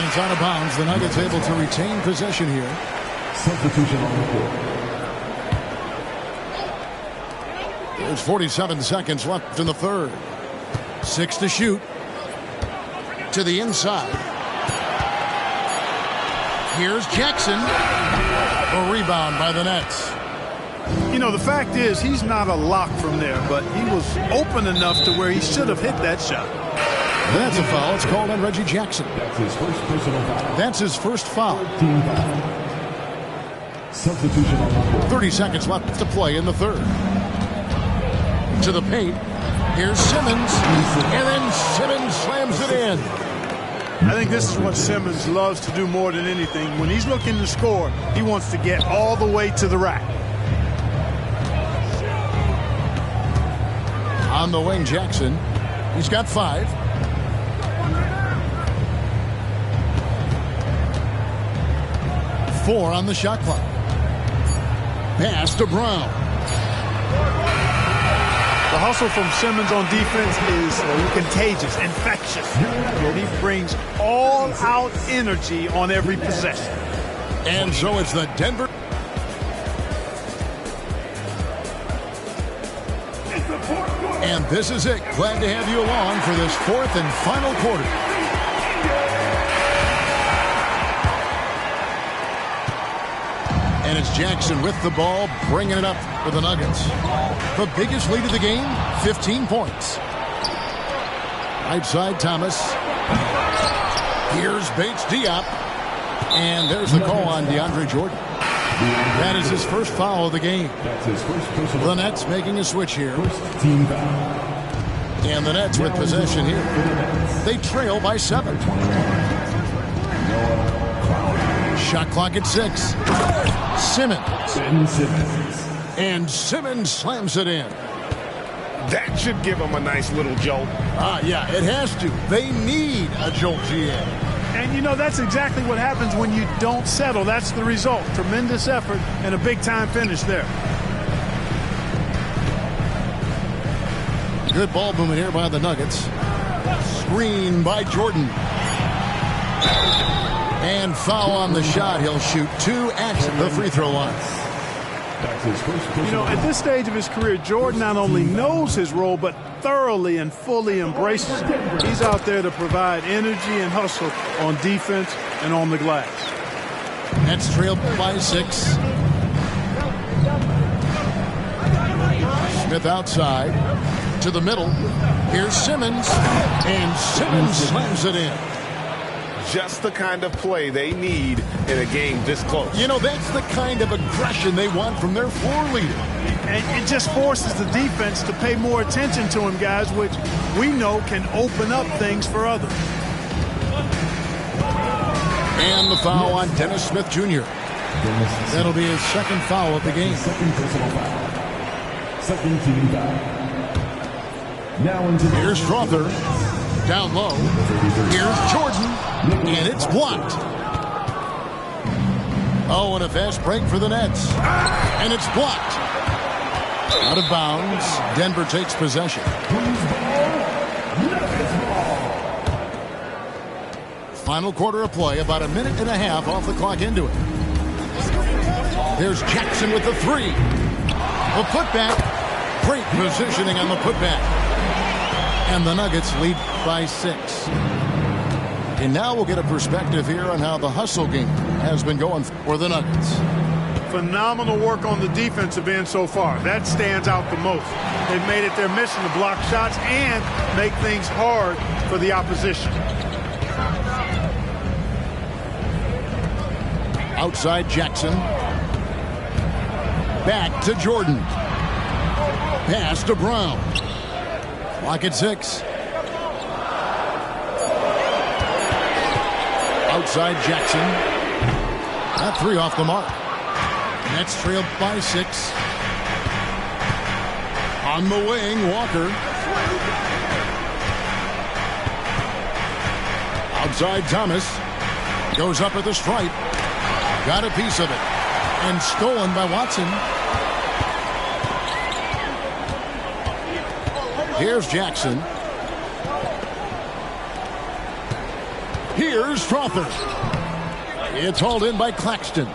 And it's out of bounds. The Nuggets able to retain possession here. Substitution on the court. There's 47 seconds left in the third. 6 to shoot. To the inside. Here's Jackson. A rebound by the Nets. You know, the fact is he's not a lock from there, but he was open enough to where he should have hit that shot. That's a foul. It's called on Reggie Jackson. That's his first personal foul. That's his first foul. Team foul. Substitution on the court. 30 seconds left to play in the third. To the paint. Here's Simmons. And then Simmons slams it in. I think this is what Simmons loves to do more than anything. When he's looking to score, he wants to get all the way to the rack. On the wing, Jackson. He's got 5. Four on the shot clock. Pass to Brown. The hustle from Simmons on defense is contagious, infectious. And he brings all-out energy on every possession. And so it's the Denver. And this is it. Glad to have you along for this fourth and final quarter. And it's Jackson with the ball, bringing it up for the Nuggets. The biggest lead of the game, 15 points. Right side, Thomas. Here's Bates Diop. And there's the call on DeAndre Jordan. That is his first foul of the game. That's his first personal. The Nets making a switch here. First team foul. And the Nets with possession here. They trail by 7. Shot clock at 6. Simmons. And Simmons slams it in. That should give them a nice little jolt. Yeah, it has to. They need a jolt, GA. And, you know, that's exactly what happens when you don't settle. That's the result. Tremendous effort and a big-time finish there. Good ball movement here by the Nuggets. Screen by Jordan. And foul on the shot. He'll shoot 2 at the free throw line. You know, at this stage of his career, Jordan not only knows his role, but thoroughly and fully embraces it. He's out there to provide energy and hustle on defense and on the glass. Nets trailed by 6. Smith outside to the middle. Here's Simmons. And Simmons slams it in. Just the kind of play they need in a game this close. You know, that's the kind of aggression they want from their floor leader. And it just forces the defense to pay more attention to him, guys, which we know can open up things for others. And the foul on Dennis Smith Jr. That'll be his second foul of the game. Second personal foul. Second team foul. Now into Here's Strother. Down low. Here's Jordan. And it's blocked. Oh, and a fast break for the Nets. And it's blocked. Out of bounds. Denver takes possession. Final quarter of play. About a minute and a half off the clock into it. There's Jackson with the 3. A putback. Great positioning on the putback. And the Nuggets lead by 6. And now we'll get a perspective here on how the hustle game has been going for the Nuggets. Phenomenal work on the defensive end so far. That stands out the most. They've made it their mission to block shots and make things hard for the opposition. Outside Jackson. Back to Jordan. Pass to Brown. Clock at 6. Outside Jackson. That 3 off the mark. Nets trailed by 6. On the wing, Walker. Outside Thomas. Goes up at the stripe. Got a piece of it. And stolen by Watson. Here's Jackson. He Here's Strother. It's hauled in by Claxton.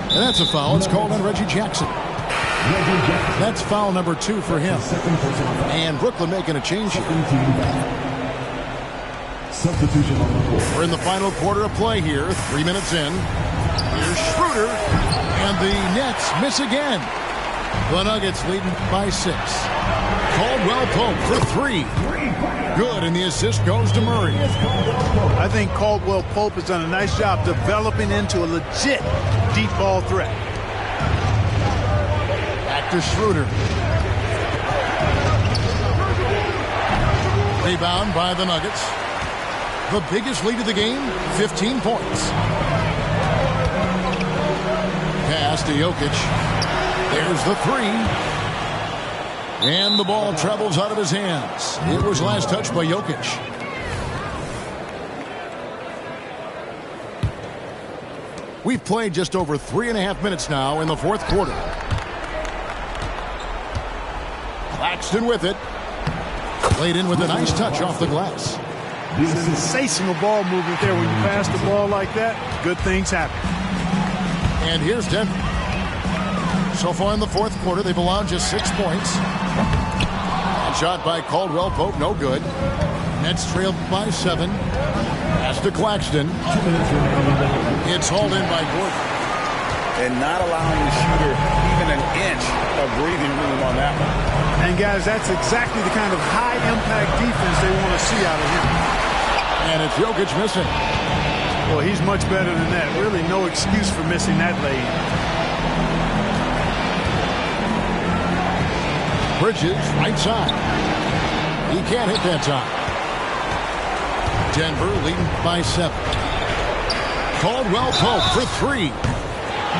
And that's a foul. It's called on Reggie Jackson. That's foul number 2 for him. And Brooklyn making a change here. We're in the final quarter of play here. 3 minutes in. Here's Schroeder. And the Nets miss again. The Nuggets leading by 6. Caldwell Pope for 3. Good, and the assist goes to Murray. I think Caldwell Pope has done a nice job developing into a legit deep ball threat. Back to Schroeder. Rebound by the Nuggets. The biggest lead of the game, 15 points. Pass to Jokic. There's the 3. And the ball travels out of his hands. It was last touched by Jokic. We've played just over 3.5 minutes now in the fourth quarter. Claxton with it. Played in with a nice touch off the glass. Sensational ball movement there. When you pass the ball like that, good things happen. And here's Denver. So far in the fourth quarter, they've allowed just 6 points. And shot by Caldwell Pope, no good. Nets trailed by 7. Pass to Claxton. It's hauled in by Gordon. And not allowing the shooter even an inch of breathing room on that one. And guys, that's exactly the kind of high-impact defense they want to see out of him. And it's Jokic missing. Well, he's much better than that. Really no excuse for missing that lane. Bridges, right side. He can't hit that time. Denver leading by 7. Caldwell Pope for 3.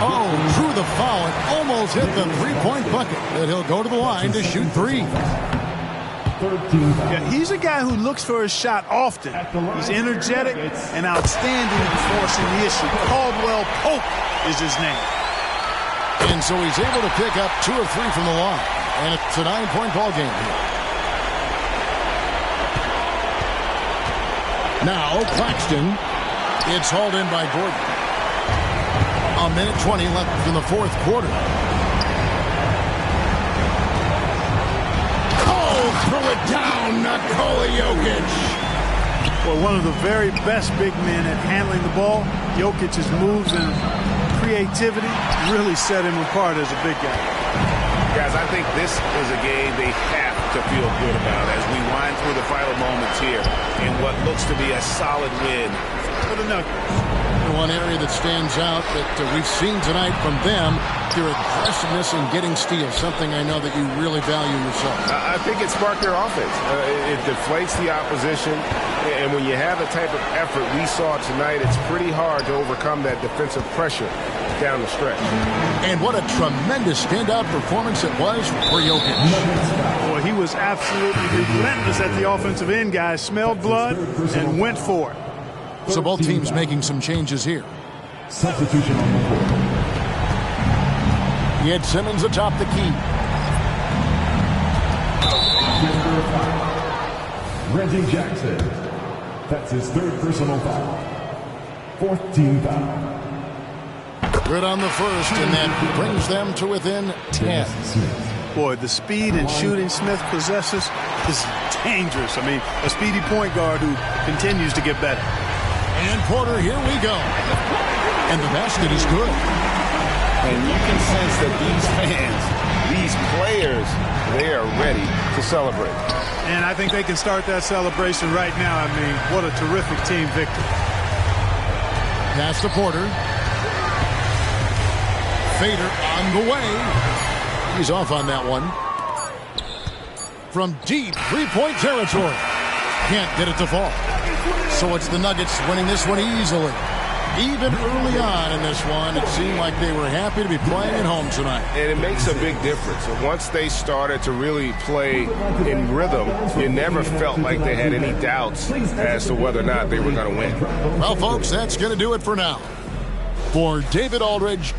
Oh, drew the foul and almost hit the three-point bucket. But he'll go to the line to shoot 3. Yeah, he's a guy who looks for his shot often. He's energetic and outstanding in forcing the issue. Caldwell Pope is his name. And so he's able to pick up 2 of 3 from the line. And it's a 9-point ball game here. Now Claxton. It's hauled in by Gordon. 1:20 left in the fourth quarter. Oh, throw it down, Nikola Jokic. Well, one of the very best big men at handling the ball. Jokic's moves and creativity really set him apart as a big guy. Guys, I think this is a game they have to feel good about as we wind through the final moments here in what looks to be a solid win for the Nuggets. One area that stands out that we've seen tonight from them, their aggressiveness in getting steals, something I know that you really value yourself. I think it sparked their offense. It deflates the opposition, and when you have the type of effort we saw tonight, it's pretty hard to overcome that defensive pressure down the stretch. And what a tremendous standout performance it was for Jokic. Boy, he was absolutely relentless at the offensive end, guys. Smelled blood and went for it. So both teams making some changes here. Substitution on the court. He had Simmons atop the key. Reggie Jackson. That's his 3rd personal foul. 4th team foul. Good on the first, and that brings them to within 10. Boy, the speed and shooting Smith possesses is dangerous. I mean, a speedy point guard who continues to get better. And Porter, here we go. And the basket is good. And you can sense that these fans, these players, they are ready to celebrate. And I think they can start that celebration right now. I mean, what a terrific team victory. Pass to Porter. Fader on the way. He's off on that one. From deep three-point territory. Can't get it to fall. So it's the Nuggets winning this one easily. Even early on in this one, it seemed like they were happy to be playing at home tonight. And it makes a big difference. Once they started to really play in rhythm, you never felt like they had any doubts as to whether or not they were going to win. Well, folks, that's going to do it for now. For David Aldridge,